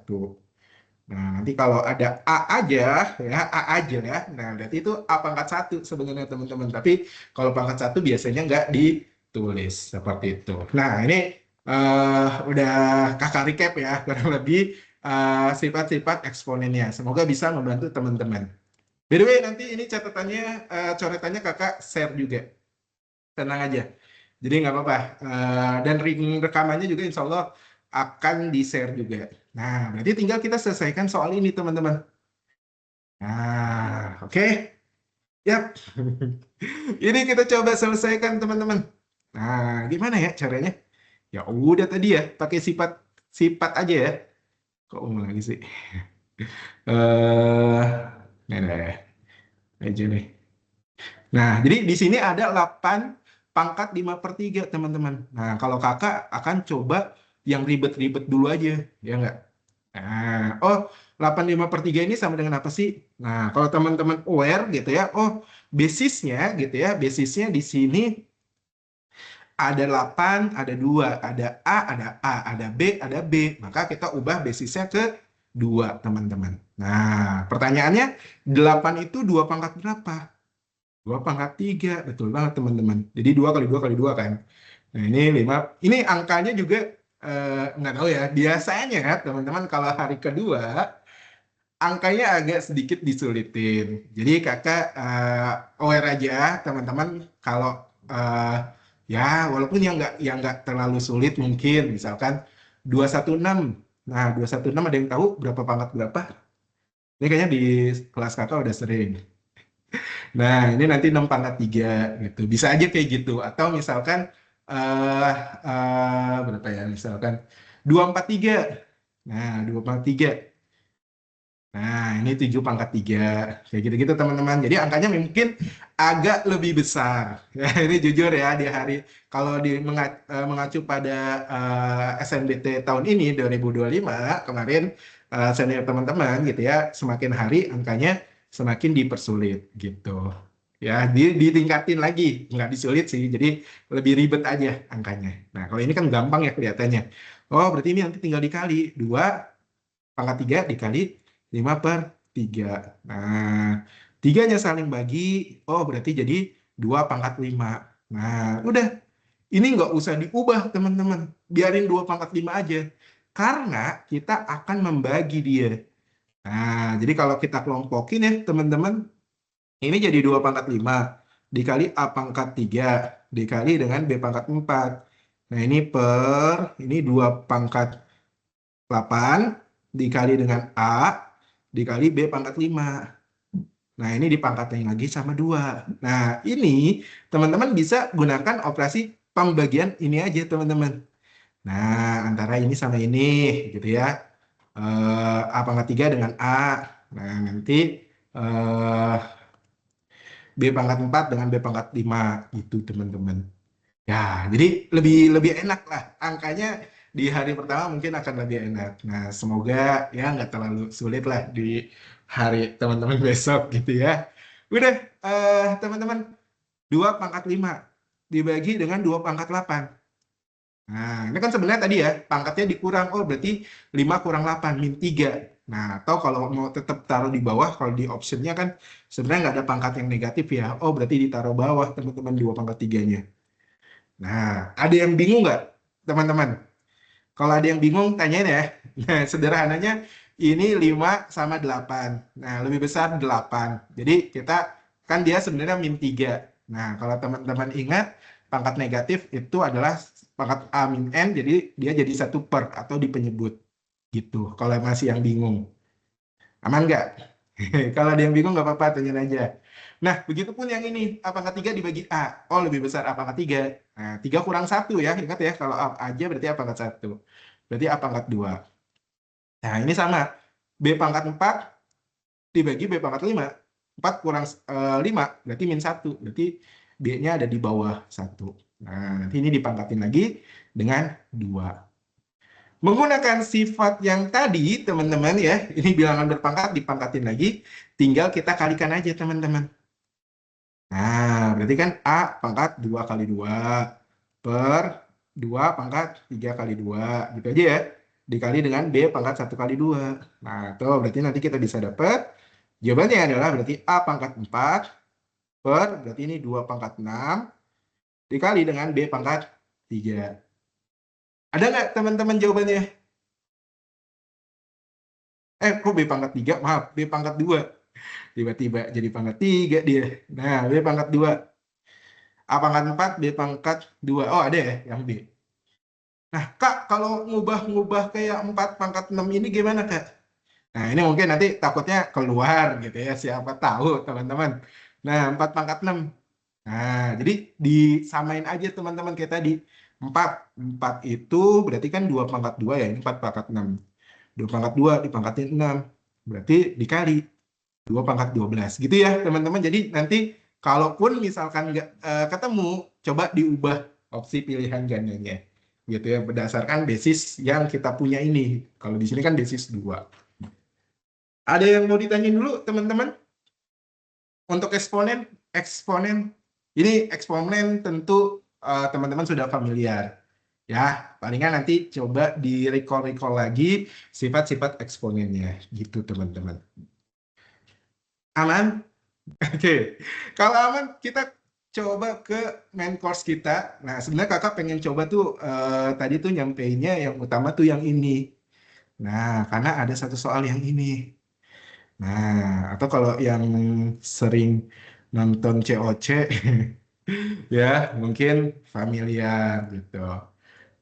Nah, nanti kalau ada A aja, ya A aja, ya. Nah, berarti itu A pangkat 1 sebenarnya, teman-teman. Tapi kalau pangkat 1 biasanya nggak ditulis. Seperti itu. Nah, ini udah kakak recap ya, kurang lebih sifat-sifat eksponennya. Semoga bisa membantu teman-teman. By the way, nanti ini catatannya, coretannya kakak share juga. Tenang aja. Jadi nggak apa-apa. Dan rekamannya juga insya Allah akan di-share juga. Nah, berarti tinggal kita selesaikan soal ini, teman-teman. Nah, oke. Yap. Ini kita coba selesaikan, teman-teman. Nah, gimana ya caranya? Ya udah tadi ya, pakai sifat sifat aja ya. Kok ulang lagi sih? Eh, nah, nah, aja nih. Nah, jadi di sini ada 8 pangkat 5/3, teman-teman. Nah, kalau kakak akan coba yang ribet-ribet dulu aja, ya nggak? Nah, oh, 8/5/3 ini sama dengan apa sih? Nah, kalau teman-teman aware gitu ya, oh, basisnya gitu ya, basisnya di sini ada 8, ada 2, ada B, ada B. Maka kita ubah basisnya ke 2, teman-teman. Nah, pertanyaannya, 8 itu 2 pangkat berapa? 2 pangkat 3, betul banget teman-teman. Jadi 2 kali 2 kali 2 kan. Nah, ini 5. Ini angkanya juga nggak tahu ya. Biasanya teman-teman kalau hari kedua angkanya agak sedikit disulitin. Jadi kakak aware aja teman-teman kalau eh, ya walaupun yang nggak terlalu sulit mungkin misalkan 216. Nah 216 ada yang tahu berapa pangkat berapa? Ini kayaknya di kelas kakak udah sering. Nah ini nanti 6 pangkat 3 gitu. Bisa aja kayak gitu. Atau misalkan berapa ya? Misalkan 243. Nah 243. Nah, ini 7 pangkat 3. Kayak gitu-gitu teman-teman. Jadi angkanya mungkin agak lebih besar. Ya, ini jujur ya di hari kalau mengacu pada SNBT tahun ini 2025 kemarin senior teman-teman gitu ya, semakin hari angkanya semakin dipersulit gitu. Ya, ditingkatin lagi, nggak disulit sih. Jadi lebih ribet aja angkanya. Nah, kalau ini kan gampang ya kelihatannya. Oh, berarti ini nanti tinggal dikali 2 pangkat 3 dikali 5 per 3. Nah, tiganya saling bagi, oh berarti jadi 2 pangkat 5. Nah, udah. Ini nggak usah diubah, teman-teman. Biarin 2 pangkat 5 aja. Karena kita akan membagi dia. Nah, jadi kalau kita kelompokin ya, teman-teman, ini jadi 2 pangkat 5 dikali A pangkat 3 dikali dengan B pangkat 4. Nah, ini 2 pangkat 8 dikali dengan A dikali B pangkat 5. Nah, ini dipangkatin lagi sama 2. Nah, ini teman-teman bisa gunakan operasi pembagian ini aja, teman-teman. Nah, antara ini sama ini, gitu ya. A pangkat 3 dengan A. Nah, nanti eh, B pangkat 4 dengan B pangkat 5. Gitu, teman-teman. Ya, jadi lebih lebih enak lah. Angkanya di hari pertama mungkin akan lebih enak. Nah, semoga ya nggak terlalu sulit lah di hari teman-teman besok gitu ya. Udah, teman-teman, 2 pangkat 5 dibagi dengan 2 pangkat 8. Nah, ini kan sebenarnya tadi ya, pangkatnya dikurang. Oh, berarti 5 kurang 8, min 3. Nah, atau kalau mau tetap taruh di bawah, kalau di optionnya kan sebenarnya nggak ada pangkat yang negatif ya. Oh, berarti ditaruh bawah, teman-teman, 2 pangkat 3-nya. Nah, ada yang bingung nggak, teman-teman? Kalau ada yang bingung, tanyain ya. Nah, sederhananya, ini 5 sama 8. Nah, lebih besar 8. Jadi, kita, kan dia sebenarnya min 3. Nah, kalau teman-teman ingat, pangkat negatif itu adalah pangkat A min N, jadi dia jadi 1 per atau di penyebut. Gitu, kalau masih yang bingung. Aman nggak? Kalau ada yang bingung nggak apa-apa, tanyain aja. Nah, begitupun yang ini, A pangkat 3 dibagi A. Oh, lebih besar A pangkat 3. Nah, 3 kurang 1 ya. Ingat ya, kalau A aja berarti A pangkat 1. Berarti A pangkat 2. Nah, ini sama. B pangkat 4 dibagi B pangkat 5. 4 kurang 5, berarti min 1. Berarti B-nya ada di bawah 1. Nah, nanti ini dipangkatin lagi dengan 2. Menggunakan sifat yang tadi, teman-teman ya, ini bilangan berpangkat dipangkatin lagi, tinggal kita kalikan aja, teman-teman. Nah, berarti kan A pangkat 2 kali 2 per 2 pangkat 3 kali 2, gitu aja ya. Dikali dengan B pangkat 1 kali 2. Nah, itu berarti nanti kita bisa dapat, jawabannya adalah berarti A pangkat 4 per, berarti ini 2 pangkat 6, dikali dengan B pangkat 3. Ada nggak teman-teman jawabannya? Kok B pangkat 3? Maaf, B pangkat 2. Tiba-tiba jadi pangkat 3 dia. Nah, B pangkat 2. A pangkat 4, B pangkat 2. Oh, ada ya yang B. Nah, Kak, kalau ngubah-ngubah kayak 4 pangkat 6 ini gimana, Kak? Nah, ini mungkin nanti takutnya keluar gitu ya, siapa tahu, teman-teman. Nah, 4 pangkat 6. Nah, jadi disamain aja, teman-teman, kayak tadi. 4. 4 itu berarti kan 2 pangkat 2 ya, ini 4 pangkat 6. 2 pangkat 2 dipangkatin 6. Berarti dikali 2 pangkat 12. Gitu ya, teman-teman. Jadi nanti kalaupun misalkan nggak ketemu, coba diubah opsi pilihan gandanya. Gitu ya, berdasarkan basis yang kita punya ini. Kalau di sini kan basis 2. Ada yang mau ditanyain dulu, teman-teman? Untuk eksponen, eksponen. Ini eksponen tentu teman-teman sudah familiar. Ya, palingan nanti coba di recall-recall lagi sifat-sifat eksponennya. Gitu, teman-teman. Aman? Oke, kalau aman kita coba ke main course kita. Nah, sebenarnya kakak pengen coba tuh tadi tuh nyampeinnya yang utama tuh yang ini. Nah, karena ada satu soal yang ini. Nah, atau kalau yang sering nonton COC, ya mungkin familiar gitu.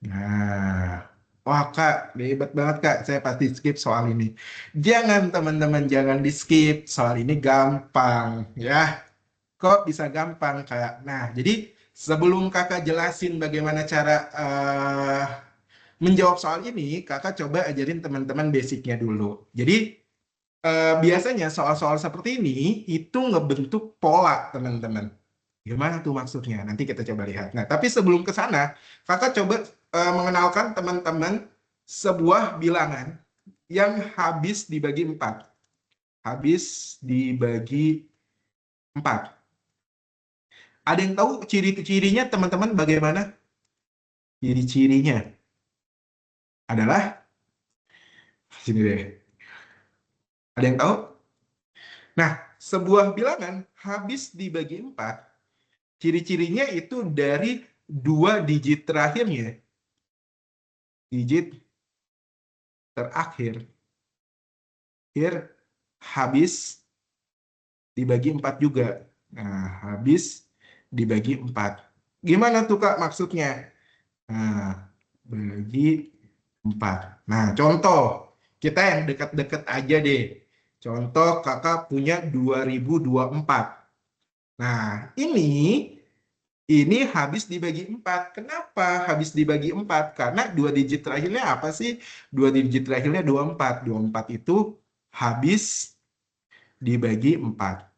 Nah, wah Kak, ribet banget Kak. Saya pasti skip soal ini. Jangan teman-teman, jangan di skip. Soal ini gampang, ya. Kok bisa gampang Kak? Nah, jadi sebelum Kakak jelasin bagaimana cara menjawab soal ini, Kakak coba ajarin teman-teman basicnya dulu. Jadi biasanya soal-soal seperti ini itu ngebentuk pola teman-teman. Gimana tuh maksudnya? Nanti kita coba lihat. Nah, tapi sebelum ke sana, kakak coba mengenalkan teman-teman sebuah bilangan yang habis dibagi 4. Habis dibagi 4. Ada yang tahu ciri-cirinya teman-teman bagaimana? Ciri-cirinya adalah, sini deh. Ada yang tahu? Nah, sebuah bilangan habis dibagi 4, ciri-cirinya itu dari 2 digit terakhirnya. Digit terakhir habis dibagi 4 juga. Nah, habis dibagi 4. Gimana tuh Kak maksudnya? Nah, bagi 4. Nah, contoh. Kita yang dekat-dekat aja deh. Contoh kakak punya 2024. Nah, ini habis dibagi 4. Kenapa habis dibagi 4? Karena 2 digit terakhirnya apa sih? 2 digit terakhirnya 24. 24 itu habis dibagi 4.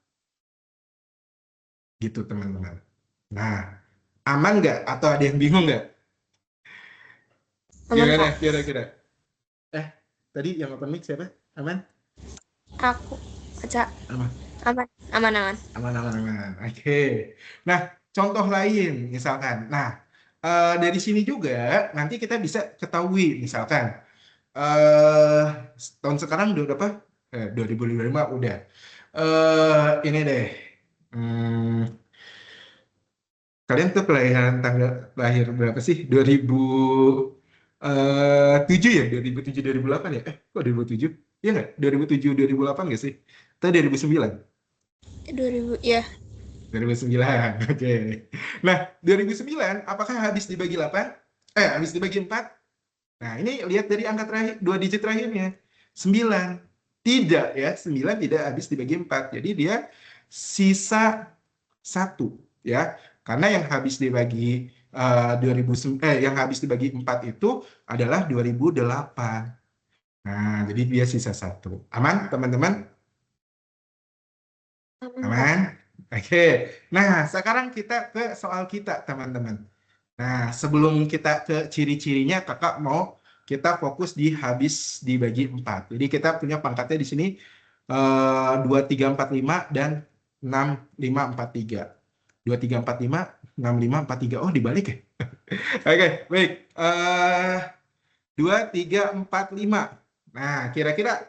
Gitu teman-teman. Nah, aman nggak? Atau ada yang bingung nggak? Aman, Gimana Kak. kira-kira? Eh, tadi yang open mic siapa? Aman? Aku baca Aman. aman, aman, aman. Aman, aman, aman. Oke. Nah, contoh lain misalkan. Nah, dari sini juga nanti kita bisa ketahui misalkan eh tahun sekarang udah berapa? 2025 udah. Ini deh. Hmm, kalian tuh kelahiran tanggal lahir berapa sih? 2007 ya? 2007 2008 ya? Kok 2007? Iya nggak? 2007 2008 nggak sih? Atau 2009? 2000 ya. 2009. Oke. Nah, 2009 apakah habis dibagi 8? Habis dibagi 4? Nah, ini lihat dari angka terakhir, 2 digit terakhirnya. 9. Tidak ya, 9 tidak habis dibagi 4. Jadi dia sisa 1 ya. Karena yang habis dibagi 2009 yang habis dibagi 4 itu adalah 2008. Nah, jadi dia sisa 1. Aman, teman-teman? Aman, Kak. Aman? Oke. Nah, sekarang kita ke soal kita, teman-teman. Nah, sebelum kita ke ciri-cirinya, kakak mau kita fokus di habis dibagi 4. Jadi kita punya pangkatnya di sini 2, 3, 4, 5, dan 6, 5, 4, 3. 2, 3, 4, 5, 6, 5, 4, 3. Oh, dibalik ya? Oke, baik. 2, 3, 4, 5. Nah, kira-kira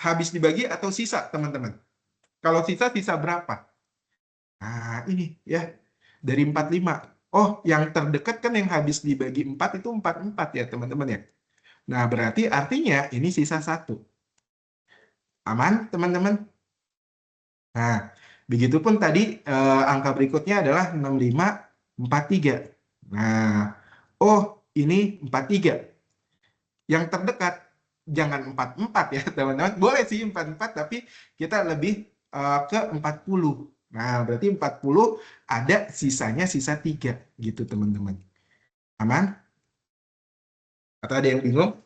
habis dibagi atau sisa, teman-teman? Kalau sisa, sisa berapa? Nah, ini ya. Dari 45. Oh, yang terdekat kan yang habis dibagi 4 itu 44 ya, teman-teman ya. Nah, berarti artinya ini sisa 1. Aman, teman-teman? Nah, begitupun tadi angka berikutnya adalah 6543. Nah, oh, ini 43. Yang terdekat jangan 44 ya, teman-teman. Boleh sih 44, tapi kita lebih ke 40. Nah, berarti 40 ada sisanya sisa 3 gitu, teman-teman. Aman? Atau ada yang bingung?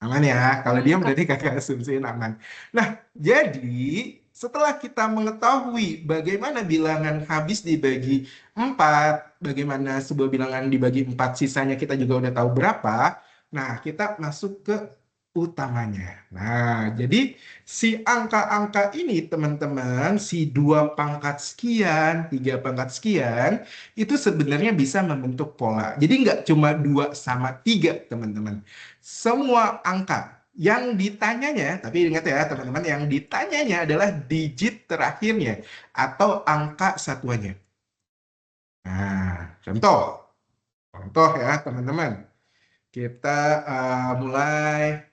Aman ya. Kalau Aman, diam Kak. berarti kakak asumsiin aman. Nah, jadi setelah kita mengetahui bagaimana bilangan habis dibagi 4, bagaimana sebuah bilangan dibagi 4, sisanya kita juga udah tahu berapa. Nah, kita masuk ke utamanya. Nah, jadi si angka-angka ini teman-teman, si 2 pangkat sekian, 3 pangkat sekian, itu sebenarnya bisa membentuk pola. Jadi nggak cuma 2 sama 3 teman-teman. Semua angka. Yang ditanyanya, tapi ingat ya teman-teman, yang ditanyanya adalah digit terakhirnya atau angka satuannya. Nah, contoh. Contoh ya teman-teman. Kita mulai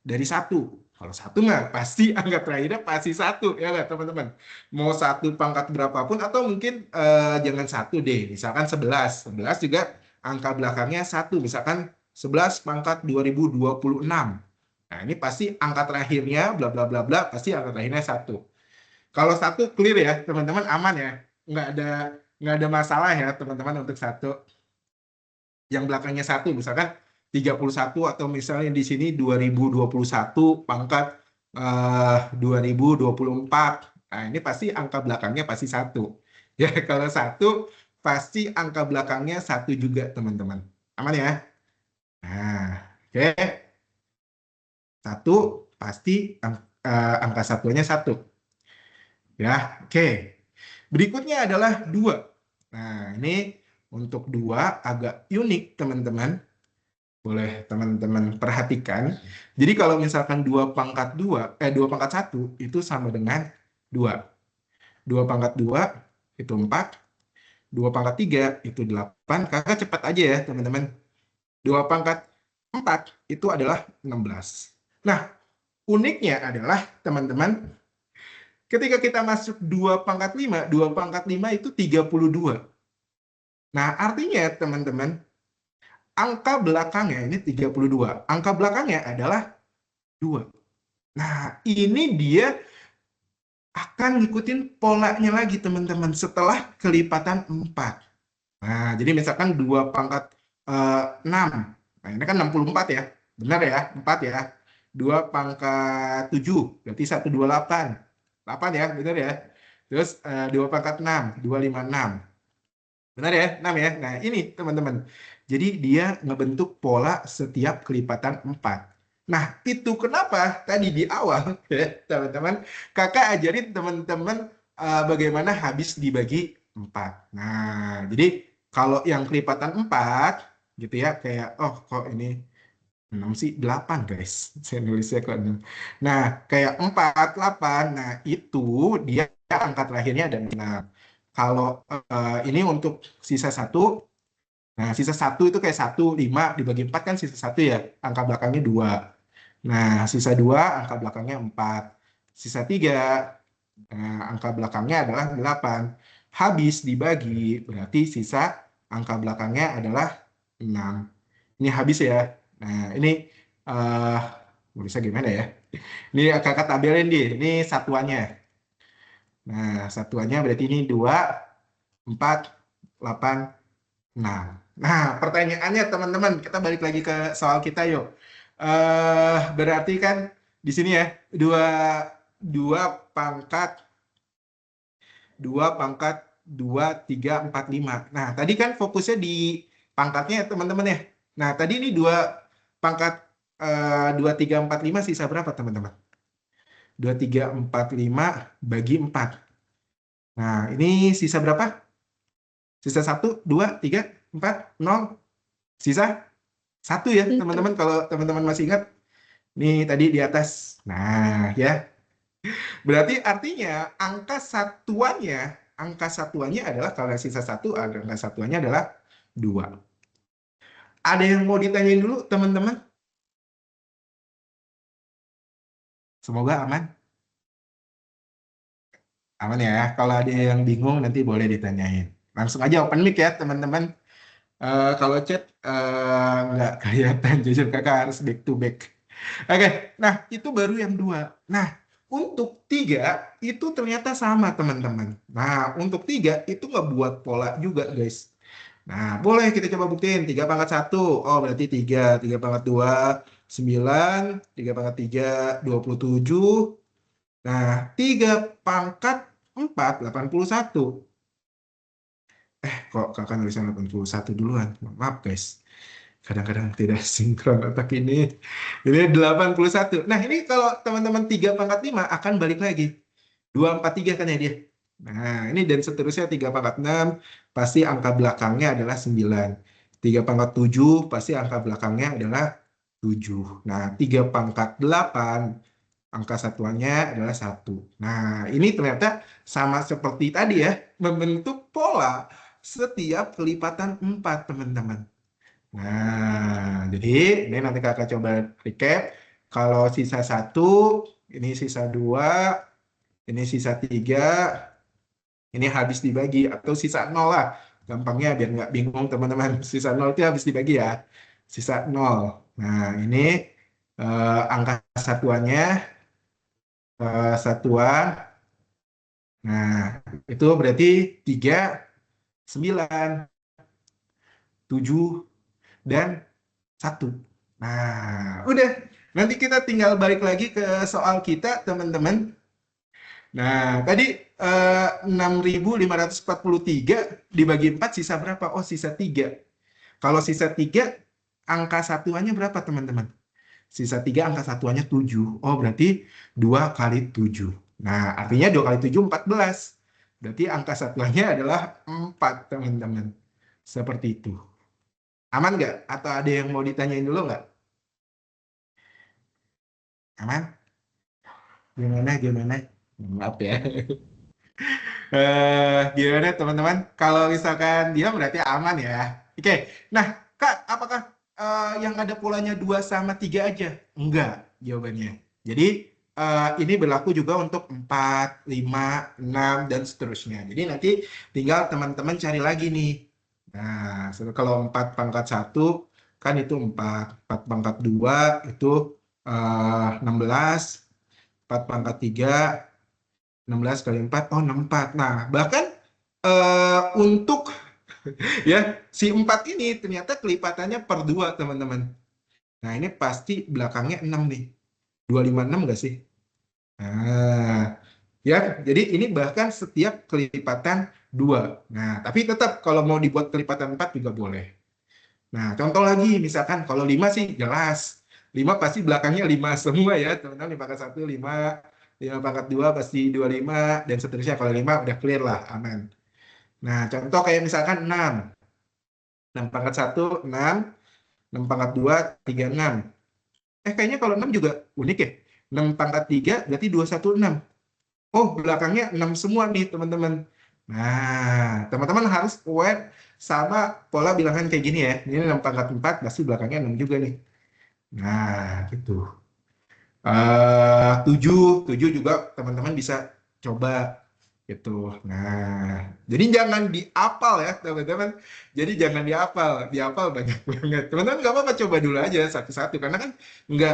dari satu. Kalau satu mah pasti angka terakhirnya pasti satu ya nggak teman-teman. Mau satu pangkat berapapun atau mungkin jangan satu deh. Misalkan 11. 11 juga angka belakangnya satu. Misalkan 11 pangkat 2026. Nah ini pasti angka terakhirnya bla bla bla bla pasti angka terakhirnya satu. Kalau satu clear ya teman-teman, aman ya. Nggak ada masalah ya teman-teman untuk satu. Yang belakangnya satu misalkan 31 atau misalnya di sini 2021 pangkat 2024. Nah, ini pasti angka belakangnya pasti satu. Ya, kalau satu pasti angka belakangnya satu juga, teman-teman. Aman ya? Nah, oke. Satu pasti angka satunya satu. Ya, oke. Berikutnya adalah dua. Nah, ini untuk dua agak unik, teman-teman. Boleh teman-teman perhatikan. Jadi kalau misalkan 2 pangkat 1 itu sama dengan 2. 2 pangkat 2 itu 4. 2 pangkat 3 itu 8. Kakak cepat aja ya teman-teman. 2 pangkat 4 itu adalah 16. Nah, uniknya adalah teman-teman, ketika kita masuk 2 pangkat 5, 2 pangkat 5 itu 32. Nah, artinya teman-teman, angka belakangnya ini 32. Angka belakangnya adalah 2. Nah, ini dia akan ngikutin polanya lagi, teman-teman, setelah kelipatan 4. Nah, jadi misalkan 2 pangkat 6. Nah, ini kan 64 ya. Benar ya, 4 ya. 2 pangkat 7, berarti 128. 8 ya, benar ya. Terus 2 pangkat 6, 256. Benar ya, 6 ya. Nah, ini teman-teman. Jadi dia ngebentuk pola setiap kelipatan 4. Nah, itu kenapa tadi di awal, ya, teman-teman, kakak ajarin teman-teman bagaimana habis dibagi 4. Nah, jadi kalau yang kelipatan 4, gitu ya, kayak, oh kok ini 6 sih, 8 guys. Saya nulisnya kok 6. Nah, kayak 4, 8, nah itu dia angka terakhirnya ada 6. Kalau ini untuk sisa satu, nah sisa satu itu kayak 1, 5 dibagi 4 kan sisa satu ya, angka belakangnya 2. Nah, sisa 2 angka belakangnya 4. Sisa 3 angka belakangnya adalah 8. Habis dibagi berarti sisa angka belakangnya adalah 6. Ini habis ya. Nah, ini uh, bisa gimana ya? Ini kakak tabelin di, ini satuannya. Nah, satuannya berarti ini 2, 4, 8, 6. Nah, pertanyaannya teman-teman, kita balik lagi ke soal kita yuk. Berarti kan di sini ya, 2 2 pangkat 2 pangkat 2 3 4 5. Nah, tadi kan fokusnya di pangkatnya ya, teman-teman ya. Nah, tadi ini 2 pangkat 2 3 4 5 sisa berapa, teman-teman? 2 3 4 5 bagi 4. Nah, ini sisa berapa? Sisa 1 2 3 4 0. Sisa 1 ya, teman-teman, kalau teman-teman masih ingat. Nih tadi di atas. Nah, ya. Berarti artinya angka satuannya adalah, kalau sisa 1, angka satuannya adalah 2. Ada yang mau ditanyain dulu, teman-teman? Semoga aman. Aman ya. Kalau ada yang bingung nanti boleh ditanyain. Langsung aja open mic ya, teman-teman. Kalau chat nggak kelihatan, jujur kakak harus back to back. Oke, nah itu baru yang 2. Nah, untuk 3 itu ternyata sama, teman-teman. Nah, untuk 3 itu nggak buat pola juga, guys. Nah, boleh kita coba buktiin. 3 pangkat 1, oh berarti 3. 3 pangkat 2, 9. 3 pangkat 3, 27. Nah, 3 pangkat 4, 81. Kok kakak nulisnya 81 duluan? Maaf guys. Kadang-kadang tidak sinkron otak ini. Ini 81. Nah, ini kalau teman-teman 3 pangkat 5 akan balik lagi. 2 4 3 kan ya dia. Nah, ini dan seterusnya 3 pangkat 6 pasti angka belakangnya adalah 9. 3 pangkat 7 pasti angka belakangnya adalah 7. Nah, 3 pangkat 8, angka satuannya adalah 1. Nah, ini ternyata sama seperti tadi ya, membentuk pola setiap kelipatan 4, teman-teman. Nah, jadi ini nanti kakak coba recap. Kalau sisa 1, ini sisa 2, ini sisa 3, ini habis dibagi. Atau sisa 0 lah. Gampangnya biar nggak bingung teman-teman. Sisa 0 itu habis dibagi ya. Sisa 0. Nah, ini angka satuannya, satuan. Nah, itu berarti 3, 9, 7, dan 1. Nah, udah. Nanti kita tinggal balik lagi ke soal kita, teman-teman. Nah, tadi 6.543 dibagi 4 sisa berapa? Oh, sisa 3. Kalau sisa 3, angka satuannya berapa, teman-teman? Sisa 3, angka satuannya 7. Oh, berarti 2 kali 7. Nah, artinya 2 kali 7, 14. Berarti angka satuannya adalah 4, teman-teman. Seperti itu. Aman nggak? Atau ada yang mau ditanyain dulu nggak? Aman? Gimana? Maaf ya. Gimana teman-teman? Kalau misalkan dia berarti aman ya. Oke. Nah, Kak, apakah yang ada polanya 2 sama 3 aja? Enggak, jawabannya. Jadi, ini berlaku juga untuk 4, 5, 6, dan seterusnya. Jadi nanti tinggal teman-teman cari lagi nih. Nah, kalau 4 pangkat 1, kan itu 4. 4 pangkat 2, itu 16. 4 pangkat 3, 16 kali 4, oh 64. Nah, bahkan untuk ya si 4 ini ternyata kelipatannya per 2, teman-teman. Nah, ini pasti belakangnya 6 nih. 256 nggak sih? Nah, ya, jadi ini bahkan setiap kelipatan 2. Nah, tapi tetap kalau mau dibuat kelipatan 4 juga boleh. Nah, contoh lagi, misalkan kalau 5 sih jelas. 5 pasti belakangnya 5 semua ya, teman-teman. 5 pangkat 1, 5. 5 pangkat 2 pasti 25, dan seterusnya. Kalau 5 udah clear lah, aman. Nah, contoh kayak misalkan 6. 6 pangkat 1, 6. 6 pangkat 2, 36. Kayaknya kalau 6 juga unik ya. 6 pangkat 3 berarti 216. Oh, belakangnya 6 semua nih, teman-teman. Nah, teman-teman harus aware sama pola bilangan kayak gini ya. Ini 6 pangkat 4, pasti belakangnya 6 juga nih. Nah, gitu. 7 juga teman-teman bisa coba gitu. Nah, jadi jangan dihafal ya, teman-teman. Jadi jangan dihafal banyak banget. Teman-teman nggak apa-apa, coba dulu aja satu-satu, karena kan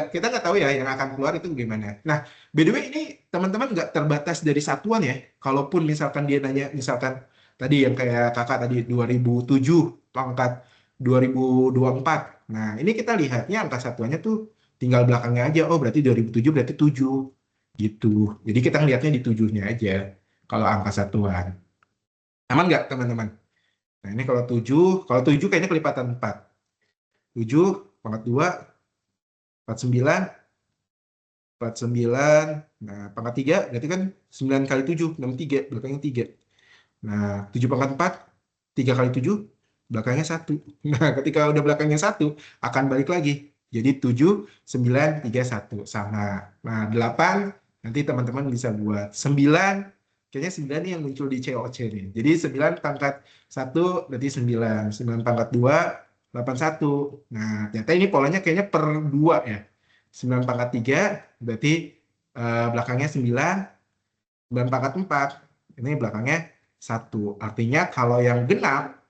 kita nggak tahu ya yang akan keluar itu gimana. Nah, by the way, ini teman-teman nggak terbatas dari satuan ya. Kalaupun misalkan dia nanya, misalkan tadi yang kayak kakak tadi 2007 pangkat 2024. Nah, ini kita lihatnya angka satuannya tuh tinggal belakangnya aja. Oh, berarti 2007 berarti 7 gitu. Jadi kita ngelihatnya di 7-nya aja kalau angka satuan. Aman nggak, teman-teman? Nah, ini kalau 7 kayaknya kelipatan 4. 7 pangkat 2, 49, 49. Nah, pangkat 3 berarti kan 9 kali 7, 63, belakangnya 3. Nah, 7 pangkat 4, 3 kali 7, belakangnya 1. Nah, ketika udah belakangnya 1, akan balik lagi. Jadi 7, 9, 3, 1. Sama. Nah, 8, nanti teman-teman bisa buat 9. Kayaknya 9 ini yang muncul di COC nih. Jadi 9 pangkat 1 berarti 9. 9 pangkat 2, 81. Nah, ternyata ini polanya kayaknya per 2 ya. 9 pangkat 3 berarti belakangnya 9. 9 pangkat 4. Ini belakangnya 1. Artinya kalau yang genap,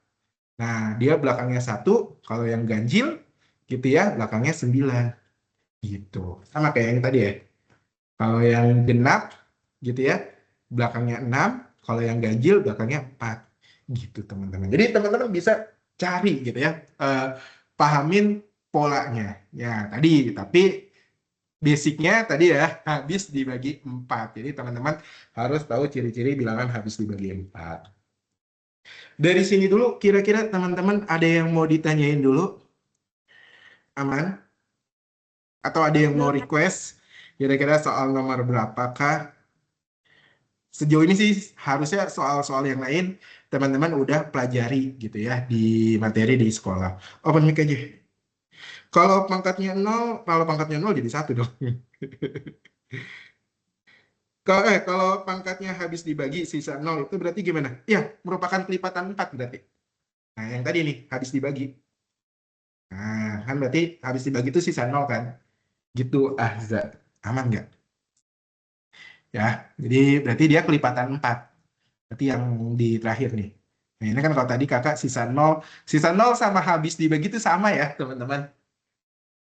nah dia belakangnya 1. Kalau yang ganjil, gitu ya, belakangnya 9. Gitu. Sama kayak yang tadi ya. Kalau yang genap, gitu ya, belakangnya 6. Kalau yang ganjil, belakangnya 4. Gitu, teman-teman. Jadi teman-teman bisa cari gitu ya. Pahamin polanya. Ya, tadi. Tapi basicnya tadi ya, habis dibagi 4. Jadi teman-teman harus tahu ciri-ciri bilangan habis dibagi 4. Dari sini dulu, kira-kira teman-teman ada yang mau ditanyain dulu? Aman? Atau ada yang mau request? Kira-kira soal nomor berapakah? Sejauh ini sih harusnya soal-soal yang lain teman-teman udah pelajari gitu ya di materi di sekolah. Open mic aja. Kalau pangkatnya 0 jadi 1 dong. Kalau pangkatnya habis dibagi sisa 0 itu berarti gimana? Ya, merupakan kelipatan 4 berarti. Nah, yang tadi nih, habis dibagi. Nah, kan berarti habis dibagi itu sisa 0 kan? Gitu, Ahza. Aman nggak? Ya, jadi berarti dia kelipatan 4. Berarti yang di terakhir nih. Nah, ini kan kalau tadi kakak sisa 0 sama habis dibagi itu sama ya, teman-teman.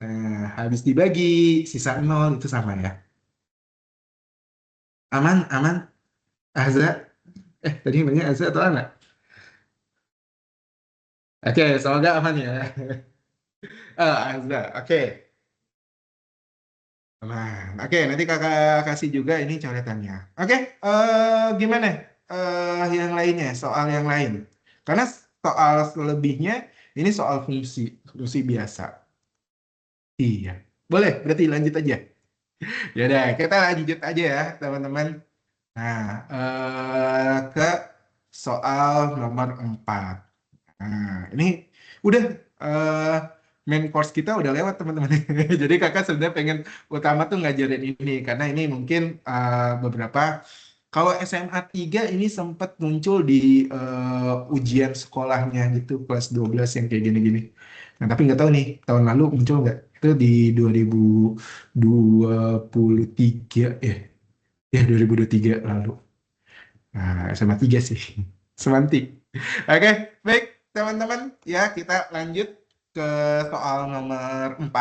Nah, habis dibagi, sisa 0 itu sama ya. Aman, aman. Ahza. Tadi namanya Ahza atau anak? Oke, semoga aman ya. Ahza, oke. Aman. Oke, nanti kakak kasih juga ini coretannya. Oke, gimana? Yang lainnya, soal yang lain. Karena soal selebihnya, ini soal fungsi biasa. Iya. Boleh, berarti lanjut aja. Ya udah, kita lanjut aja ya, teman-teman. Nah, ke soal nomor 4. Nah, ini udah eh, main course kita udah lewat, teman-teman. Jadi kakak sebenarnya pengen utama tuh ngajarin ini karena ini mungkin beberapa kalau SMA 3 ini sempat muncul di ujian sekolahnya gitu kelas 12 yang kayak gini-gini. Nah, tapi nggak tahu nih tahun lalu muncul nggak? Itu di 2023 ya. Ya 2023 lalu. Nah, SMA 3 sih. Semantik. Oke, baik teman-teman. Ya, kita lanjut ke soal nomor 4.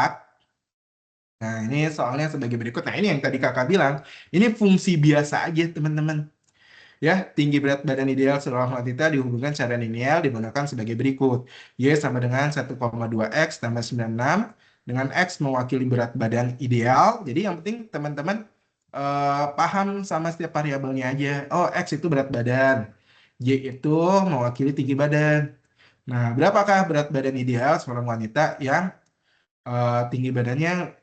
Nah, ini soalnya sebagai berikut. Nah, ini yang tadi kakak bilang. Ini fungsi biasa aja, teman-teman. Ya, tinggi berat badan ideal seorang wanita dihubungkan secara linear digunakan sebagai berikut. Y sama dengan 1,2X tambah 96 dengan X mewakili berat badan ideal. Jadi yang penting teman-teman paham sama setiap variabelnya aja. Oh, X itu berat badan. Y itu mewakili tinggi badan. Nah, berapakah berat badan ideal seorang wanita yang tinggi badannya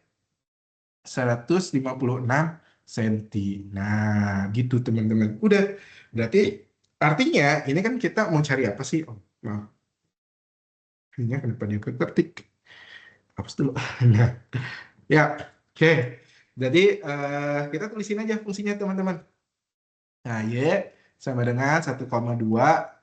156 cm. Nah, gitu teman-teman. Udah, berarti artinya ini kan kita mau cari apa sih? Oh, maaf. Ini kenapa dia ketik? Hapus dulu. Nah, ya, oke. Jadi kita tulisin aja fungsinya teman-teman. Nah, Y sama dengan 1,2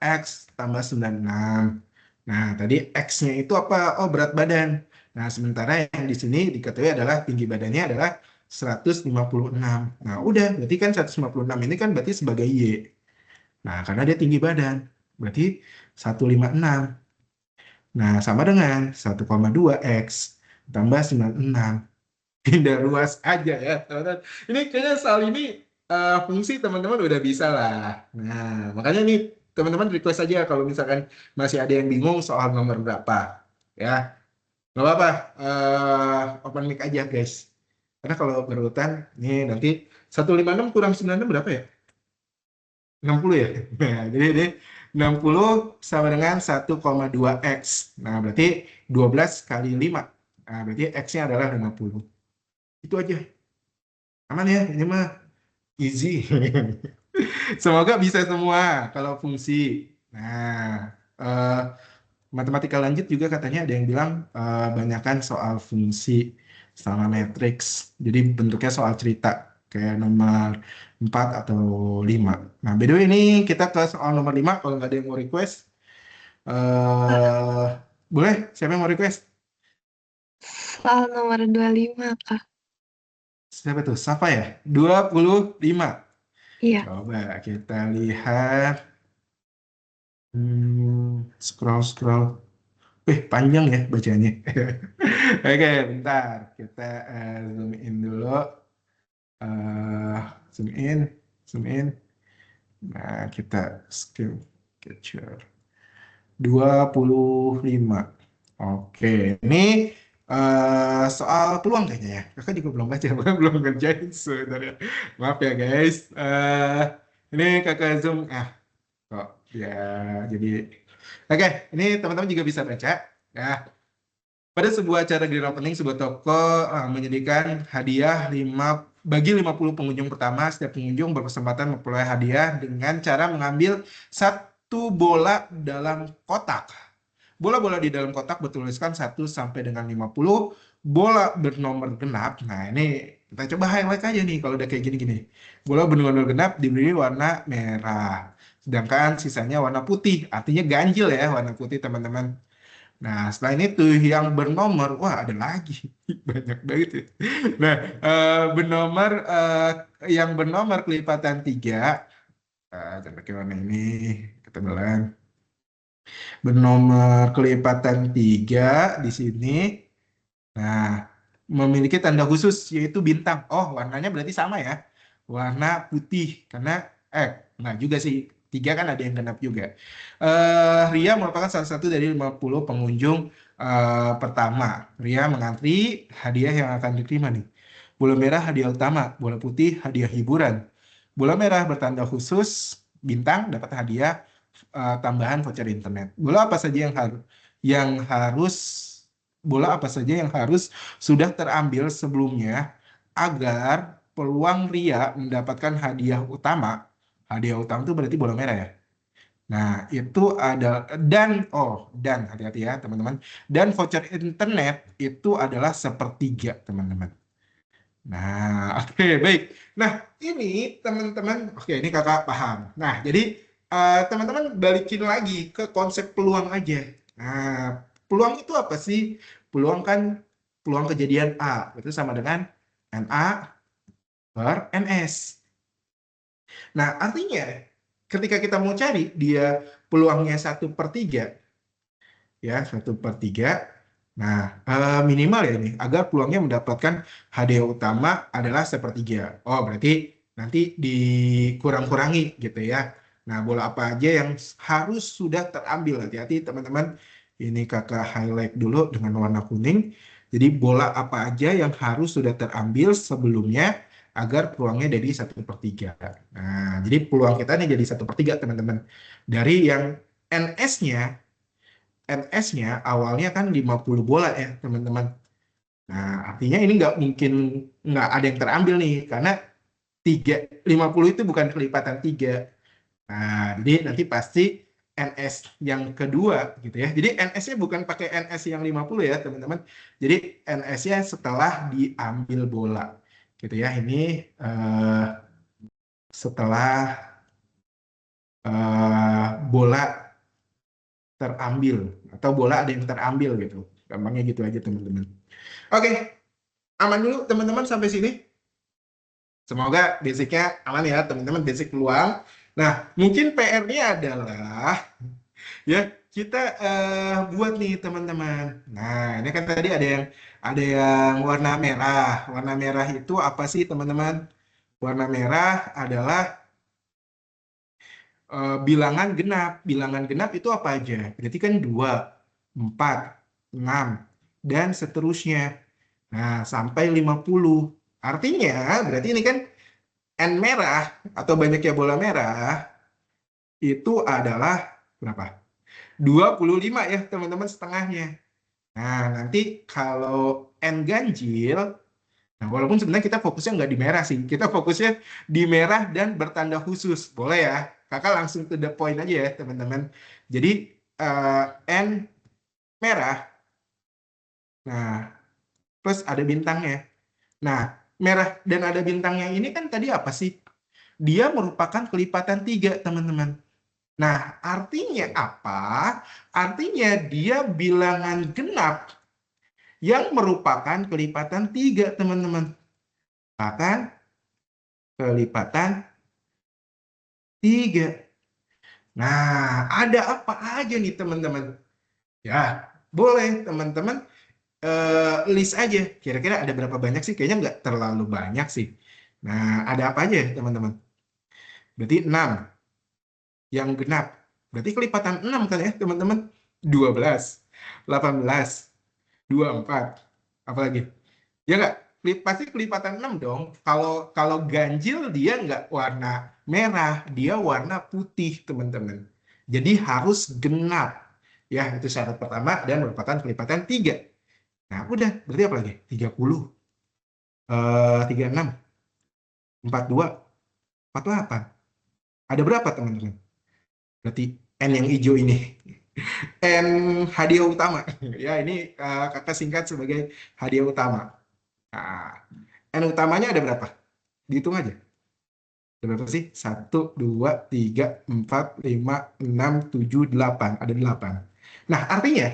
X tambah 96. Nah, tadi X-nya itu apa? Oh, berat badan. Nah, sementara yang di sini diketahui adalah tinggi badannya adalah 156. Nah, udah, berarti kan 156 ini kan berarti sebagai Y. Nah, karena dia tinggi badan. Berarti 156. Nah, sama dengan 1,2 X tambah 96. Pindah luas aja ya, teman-teman. Ini kayaknya soal ini fungsi teman-teman udah bisa lah. Nah, makanya nih teman-teman request aja kalau misalkan masih ada yang bingung soal nomor berapa. Ya, nggak apa-apa. Open mic aja, guys. Karena kalau berurutan, nih nanti 156 kurang 96 berapa ya? 60 ya? Nah, jadi ini 60 sama dengan 1,2 X. Nah, berarti 12 kali 5. Nah, berarti X-nya adalah 50. Itu aja. Aman ya, ini mah easy. Semoga bisa semua kalau fungsi. Nah, matematika lanjut juga katanya ada yang bilang banyakan soal fungsi sama matriks. Jadi bentuknya soal cerita kayak nomor 4 atau 5. Nah, by the way ini kita ke soal nomor 5 kalau nggak ada yang mau request. eh Boleh, siapa yang mau request? Soal nomor 25, Kak. Siapa tuh? Safa ya? 25. Iya. Coba kita lihat. Scroll. Panjang ya bacanya. Oke, bentar. Kita zoom in dulu. Eh, zoom in, zoom in. Nah, kita skip capture. 25. Oke, ini soal peluang kayaknya ya. Kakak juga belum baca, belum ngerjain sebenarnya. Maaf ya guys. Ini kakak zoom. Kok ya jadi. Oke, ini teman-teman juga bisa baca. Ya, pada sebuah acara grand opening, sebuah toko menyediakan hadiah bagi 50 pengunjung pertama. Setiap pengunjung berkesempatan memperoleh hadiah dengan cara mengambil satu bola dalam kotak bola-bola di dalam kotak bertuliskan 1 sampai dengan 50, bola bernomor genap. Nah, ini kita coba highlight aja nih kalau udah kayak gini-gini. Bola bernomor genap diberi warna merah. Sedangkan sisanya warna putih, artinya ganjil ya warna putih teman-teman. Nah, selain itu yang bernomor, wah ada lagi, banyak banget ya. Nah, yang bernomor kelipatan 3, jangan pakai warna ini, ketebalan. Bernomor kelipatan 3 di sini. Nah, memiliki tanda khusus yaitu bintang. Oh, warnanya berarti sama ya. Warna putih karena enggak juga sih. 3 kan ada yang genap juga. Ria merupakan salah satu dari 50 pengunjung pertama. Ria mengantri hadiah yang akan diterima nih. Bola merah hadiah utama, bola putih hadiah hiburan. Bola merah bertanda khusus bintang dapat hadiah tambahan voucher internet. Bola apa saja yang harus bola apa saja yang harus sudah terambil sebelumnya agar peluang Ria mendapatkan hadiah utama. Hadiah utama itu berarti bola merah ya. Nah, itu ada dan hati-hati ya teman-teman. Dan voucher internet itu adalah sepertiga teman-teman. Nah, oke, baik. Nah, ini teman-teman, oke, ini kakak paham. Nah, jadi teman-teman balikin lagi ke konsep peluang aja. Nah, peluang itu apa sih? Peluang kan peluang kejadian A, itu sama dengan NA per NS. Nah, artinya ketika kita mau cari dia peluangnya 1/3, ya 1/3. Nah, minimal ya ini agar peluangnya mendapatkan hadiah utama adalah 1/3. Oh, berarti nanti dikurang-kurangi gitu ya. Nah, bola apa aja yang harus sudah terambil? Hati-hati teman-teman. Ini kakak highlight dulu dengan warna kuning. Jadi bola apa aja yang harus sudah terambil sebelumnya agar peluangnya jadi 1/3. Nah, jadi peluang kita nih jadi 1/3 teman-teman. Dari yang NS-nya NS-nya awalnya kan 50 bola ya teman-teman. Nah, artinya ini nggak mungkin nggak ada yang terambil nih karena 50 itu bukan kelipatan 3. Nah, jadi nanti pasti NS yang kedua gitu ya. Jadi NS-nya bukan pakai NS yang 50 ya teman-teman. Jadi NS-nya setelah diambil bola gitu ya. Ini setelah bola terambil atau bola ada yang terambil gitu. Gampangnya gitu aja teman-teman. Oke, aman dulu teman-teman sampai sini. Semoga basicnya aman ya teman-teman, basic peluang. Nah, mungkin PR-nya adalah ya kita buat nih teman-teman. Nah, ini kan tadi ada yang warna merah. Warna merah itu apa sih teman-teman? Warna merah adalah bilangan genap. Bilangan genap itu apa aja? Berarti kan 2, 4, 6, dan seterusnya. Nah, sampai 50. Artinya, berarti ini kan N merah atau banyaknya bola merah itu adalah berapa? 25 ya, teman-teman, setengahnya. Nah, nanti kalau N ganjil, nah walaupun sebenarnya kita fokusnya nggak di merah sih, kita fokusnya di merah dan bertanda khusus. Boleh ya? Kakak langsung to the point aja ya, teman-teman. Jadi, N merah, nah, plus ada bintangnya. Nah, merah dan ada bintangnya ini kan tadi apa sih? Dia merupakan kelipatan 3, teman-teman. Nah, artinya apa? Artinya dia bilangan genap yang merupakan kelipatan 3, teman-teman. Bahkan kelipatan 3. Nah, ada apa aja nih, teman-teman? Ya, boleh teman-teman list aja. Kira-kira ada berapa banyak sih? Kayaknya nggak terlalu banyak sih. Nah, ada apa aja ya, teman-teman? Berarti 6 yang genap. Berarti kelipatan 6 kan ya, teman-teman? 12, 18, 24. Apalagi? Ya nggak? Pasti kelipatan 6 dong. Kalau kalau ganjil dia nggak warna merah, dia warna putih, teman-teman. Jadi harus genap. Ya, itu syarat pertama dan merupakan kelipatan 3. Nah, udah. Berarti apa lagi? 30, 36, 42, 48. Ada berapa, teman-teman? Berarti N yang hijau ini. N hadiah utama. Ya, ini kakak singkat sebagai hadiah utama. Nah, N utamanya ada berapa? Dihitung aja. Ada berapa sih? Satu, dua, tiga, empat, lima, enam, tujuh, delapan. Ada delapan. Nah, artinya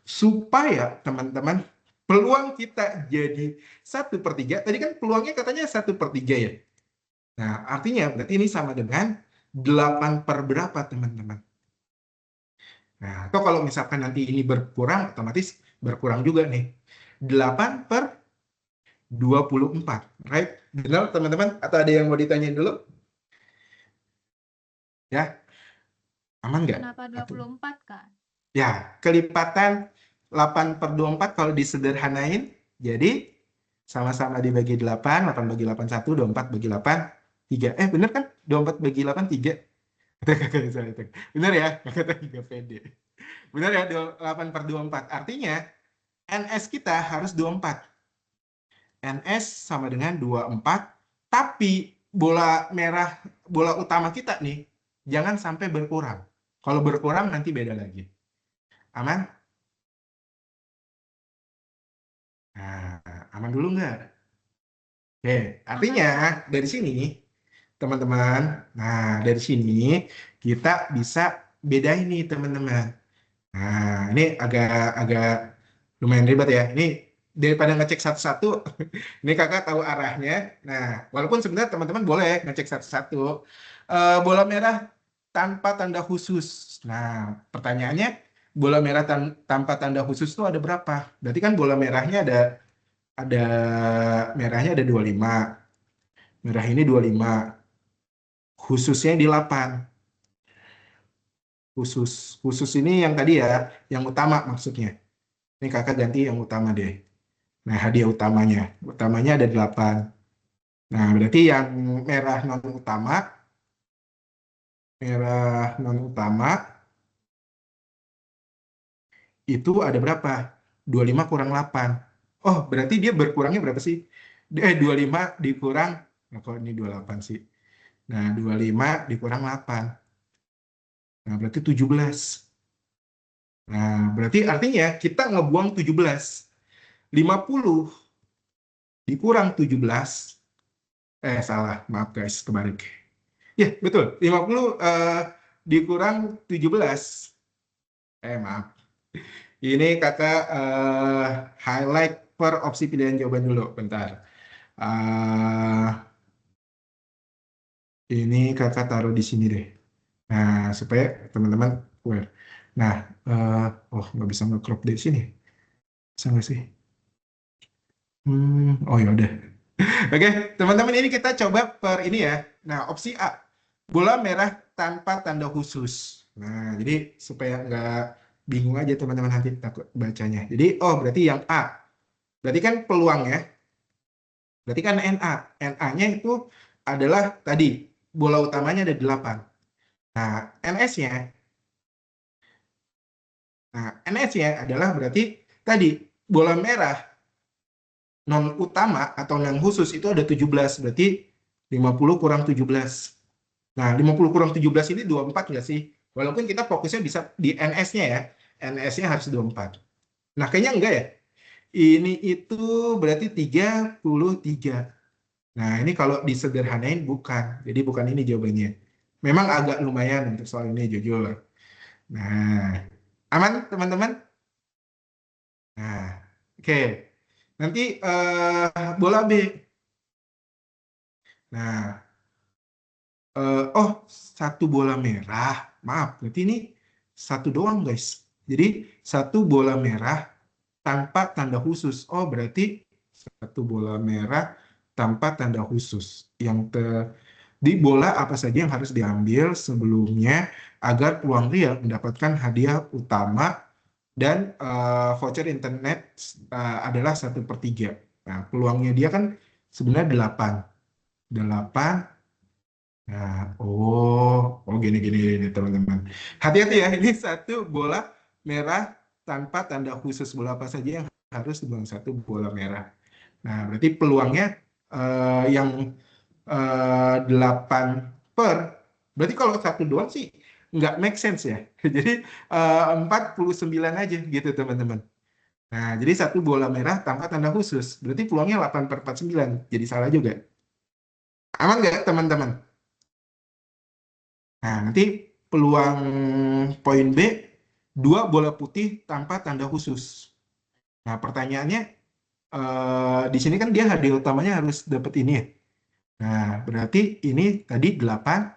supaya teman-teman peluang kita jadi satu per tiga. Tadi kan peluangnya katanya satu per tiga ya. Nah, artinya berarti ini sama dengan 8 per berapa teman-teman? Nah, atau kalau misalkan nanti ini berkurang, otomatis berkurang juga nih. 8 per 24, right? Benar teman-teman? Atau ada yang mau ditanyain dulu? Ya, aman nggak? Kenapa 24, Kak? Ya, kelipatan 8 per 24 kalau disederhanain, jadi sama-sama dibagi 8, 8 bagi 8, 1, 24 bagi 8, 3. Bener kan? 24 bagi 8, 3. Bener ya? Kata 3 PD. Bener ya? 8 per 24. Artinya, NS kita harus 24. NS sama dengan 24, tapi bola merah, bola utama kita nih, jangan sampai berkurang. Kalau berkurang nanti beda lagi. Aman? Nah, aman dulu nggak? Oke, artinya dari sini, teman-teman, nah dari sini kita bisa bedain nih teman-teman. Nah, ini agak agak lumayan ribet ya. Ini daripada ngecek satu-satu, ini kakak tahu arahnya. Nah, walaupun sebenarnya teman-teman boleh ngecek satu-satu. Bola merah tanpa tanda khusus. Nah, pertanyaannya, bola merah tanpa tanda khusus itu ada berapa? Berarti kan bola merahnya ada merahnya ada 25. Merah ini 25. Khususnya di 8. Khusus ini yang tadi ya, yang utama maksudnya. Ini kakak ganti yang utama deh. Nah, hadiah utamanya. Utamanya ada 8. Nah, berarti yang merah non utama itu ada berapa? 25 kurang 8. Oh, berarti dia berkurangnya berapa sih? 25 dikurang, nah, kok ini 28 sih. Nah, 25 dikurang 8. Nah, berarti 17. Nah, berarti artinya kita ngebuang 17. 50 dikurang 17. Salah. Maaf guys, kebalik. Ya, betul. 50 dikurang 17. Maaf. Ini kakak highlight per opsi pilihan jawaban dulu. Bentar. Eh, ini kakak taruh di sini deh. Nah, supaya teman-teman aware. Nah, nggak bisa nge-crop dari sini. Bisa nggak sih? Oh ya udah. Oke, teman-teman ini kita coba per ini ya. Nah, opsi A, bola merah tanpa tanda khusus. Nah, jadi supaya nggak bingung aja teman-teman nanti takut bacanya. Jadi, berarti yang A. Berarti kan peluangnya, berarti kan NA. NA-nya itu adalah tadi, bola utamanya ada 8. Nah, NS-nya, NS-nya adalah berarti tadi, bola merah non utama atau non khusus itu ada 17, berarti 50 kurang 17. Nah, 50 kurang 17 ini 24 nggak sih? Walaupun kita fokusnya bisa di NS-nya ya. NS-nya harus 24. Nah, kayaknya enggak ya. Ini itu berarti 33. Nah, ini kalau disederhanain bukan. Jadi bukan ini jawabannya. Memang agak lumayan untuk soal ini, jujur. Nah, aman teman-teman? Nah, oke. Nanti bola B. Nah, satu bola merah. Maaf, berarti ini satu doang, guys. Jadi, satu bola merah tanpa tanda khusus. Oh, berarti satu bola merah tanpa tanda khusus. Di bola apa saja yang harus diambil sebelumnya agar peluang real mendapatkan hadiah utama dan voucher internet adalah 1/3. Nah, peluangnya dia kan sebenarnya 8. 8. Nah, gini teman-teman. Hati-hati ya, ini satu bola merah tanpa tanda khusus. Bola apa saja yang harus dibuang satu bola merah. Nah, berarti peluangnya yang 8 per, berarti kalau satu doang sih nggak make sense ya. Jadi 49 aja gitu teman-teman. Nah, jadi satu bola merah tanpa tanda khusus. Berarti peluangnya 8/49. Jadi salah juga. Aman nggak teman-teman? Nah, nanti peluang poin B, 2 bola putih tanpa tanda khusus. Nah, pertanyaannya, di sini kan dia hadiah utamanya harus dapat ini ya. Nah, berarti ini tadi 8.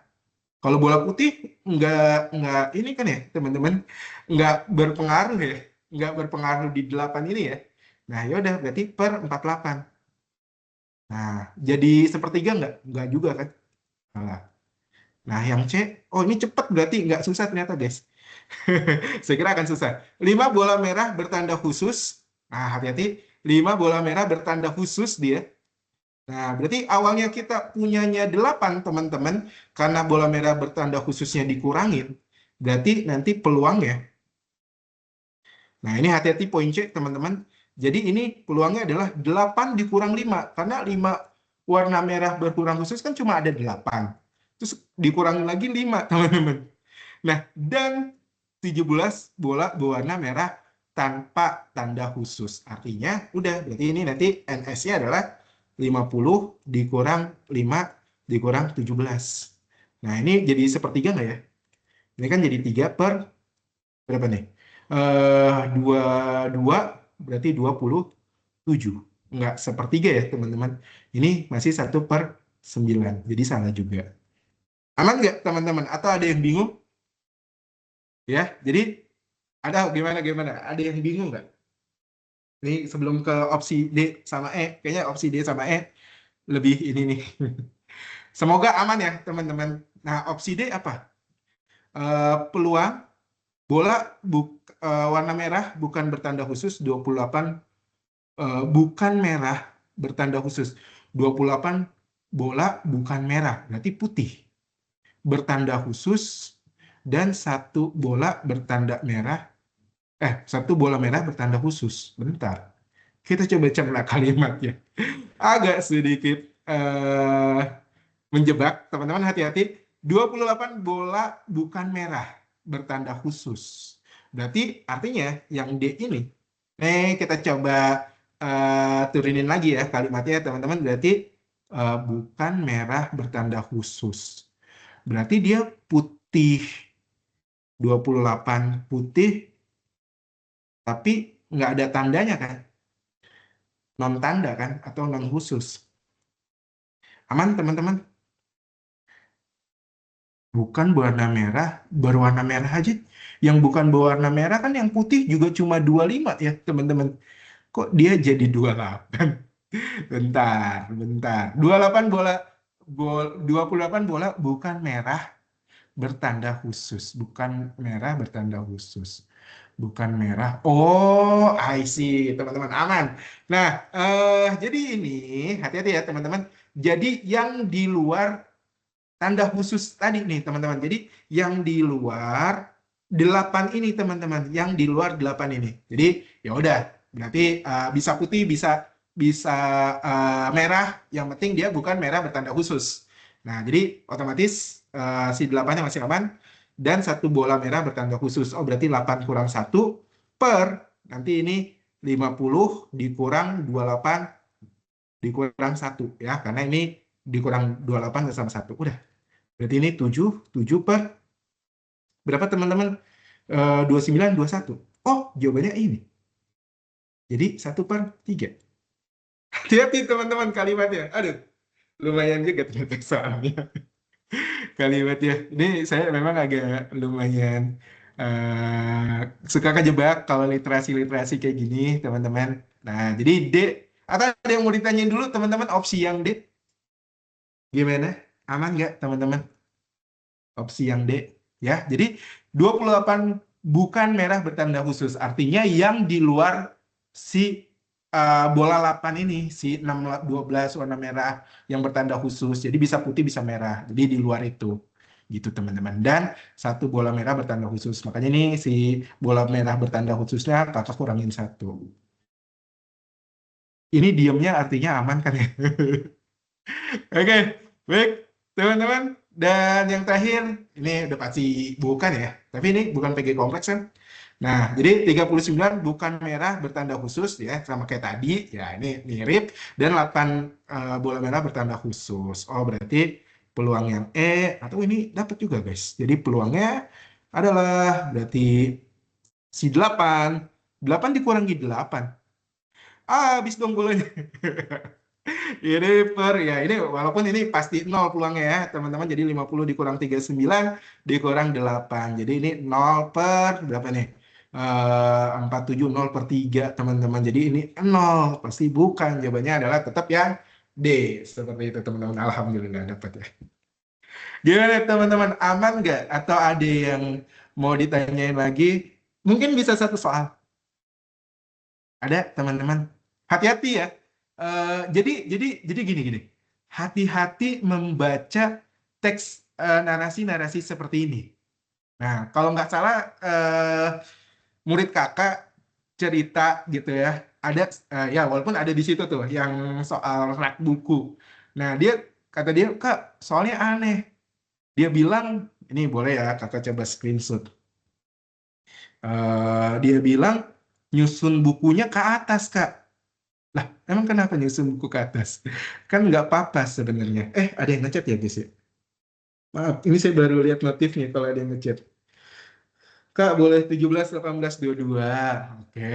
Kalau bola putih nggak ini kan ya, teman-teman, nggak berpengaruh ya. Nggak berpengaruh di 8 ini ya. Nah, ya udah berarti per 48. Nah, jadi sepertiga nggak? Nggak juga kan? Salah. Nah, yang C, oh ini cepat berarti nggak susah ternyata guys. Saya kira akan susah. 5 bola merah bertanda khusus. Nah, hati-hati. 5 bola merah bertanda khusus dia. Nah, berarti awalnya kita punyanya 8 teman-teman. Karena bola merah bertanda khususnya dikurangin. Berarti nanti peluangnya. Nah, ini hati-hati poin C teman-teman. Jadi ini peluangnya adalah 8 dikurang 5. Karena 5 warna merah berkurang khusus kan cuma ada 8. Terus dikurangin lagi 5 teman-teman. Nah, dan 17 bola berwarna merah tanpa tanda khusus. Artinya, udah, berarti ini nanti NS-nya adalah 50 dikurang 5 dikurang 17. Nah, ini jadi sepertiga nggak ya? Ini kan jadi 3 per berapa nih? 22 berarti 27. Nggak sepertiga ya, teman-teman. Ini masih 1/9. Jadi salah juga. Aman nggak, teman-teman? Atau ada yang bingung? Ya, jadi ada gimana? Ada yang bingung nggak? Ini sebelum ke opsi D sama E, kayaknya opsi D sama E lebih ini nih. Semoga aman ya teman-teman. Nah, opsi D apa? Peluang bola warna merah bukan bertanda khusus 28, bukan merah bertanda khusus 28 bola bukan merah, berarti putih bertanda khusus dan satu bola merah bertanda khusus. Bentar. Kita coba cerna kalimatnya. Agak sedikit menjebak, teman-teman hati-hati. 28 bola bukan merah bertanda khusus. Berarti artinya yang D ini. Kita coba turunin lagi ya kalimatnya teman-teman. Berarti bukan merah bertanda khusus. Berarti dia putih. 28 putih tapi nggak ada tandanya kan? Non tanda kan? Atau non khusus. Aman teman-teman? Bukan berwarna merah, berwarna merah aja. Yang bukan berwarna merah kan yang putih juga cuma 25 ya teman-teman. Kok dia jadi 28? Bentar. 28 bola, 28 bola bukan merah bertanda khusus. Bukan merah bertanda khusus. Bukan merah. Oh, I see. Teman-teman, aman. Nah, jadi ini, hati-hati ya teman-teman. Jadi yang di luar tanda khusus tadi nih teman-teman. Jadi yang di luar 8 ini teman-teman, yang di luar 8 ini. Jadi ya udah, berarti bisa putih, bisa merah, yang penting dia bukan merah bertanda khusus. Nah, jadi otomatis si 8-nya masih aman dan satu bola merah bertanda khusus. Oh, berarti 8 kurang 1 per nanti ini 50 dikurang 28 dikurang 1 ya, karena ini dikurang 28 sama 1. Udah. Berarti ini 7 per berapa teman-teman? 29, 21. Oh, jawabannya ini. Jadi 1/3. Hati-hati teman-teman kalimatnya. Aduh, lumayan juga ternyata soalnya. Kalimatnya. Ini saya memang agak lumayan suka kejebak kalau literasi-literasi kayak gini, teman-teman. Nah, jadi D. Atau ada yang mau ditanyain dulu, teman-teman, opsi yang D? Gimana? Aman nggak, teman-teman? Opsi yang D ya. Jadi 28 bukan merah bertanda khusus. Artinya yang di luar si bola 8 ini, si 6 12 warna merah yang bertanda khusus. Jadi bisa putih bisa merah. Jadi di luar itu. Gitu teman-teman. Dan satu bola merah bertanda khusus. Makanya ini si bola merah bertanda khususnya kakak kurangin 1. Ini diamnya artinya aman kan ya? Oke, baik teman-teman. Dan yang terakhir, ini udah pasti bukan ya, tapi ini bukan PG kompleks kan. Nah, jadi 39 bukan merah bertanda khusus ya, sama kayak tadi, ya ini mirip. Dan 8 bola merah bertanda khusus. Oh, berarti peluang yang atau ini dapat juga guys. Jadi peluangnya adalah berarti si 8. 8 dikurangi 8. Habis dong bolanya. Ini ya ini walaupun ini pasti nol peluangnya ya teman-teman. Jadi 50 dikurang 39 dikurang 8. Jadi ini nol per berapa nih? 47 nol per 3 teman-teman. Jadi ini nol pasti bukan. Jawabannya adalah tetap yang D. Seperti itu teman-teman. Alhamdulillah dapat ya. Gimana teman-teman, aman nggak? Atau ada yang mau ditanyain lagi? Mungkin bisa satu soal. Ada teman-teman. Hati-hati ya. Jadi gini. Hati-hati membaca teks narasi-narasi seperti ini. Nah, kalau nggak salah murid kakak cerita gitu ya. Ada ya walaupun ada di situ tuh yang soal rak buku. Nah, kata dia, "Kak, soalnya aneh." Dia bilang, ini boleh ya kakak coba screenshot. Dia bilang nyusun bukunya ke atas, Kak. Lah, emang kenapa nyusun buku ke atas? Kan nggak apa-apa sebenarnya. Ada yang ngechat ya, guys ya? Maaf, ini saya baru lihat notifnya kalau ada yang ngechat. Kak, boleh 17, 18, 22. Oke.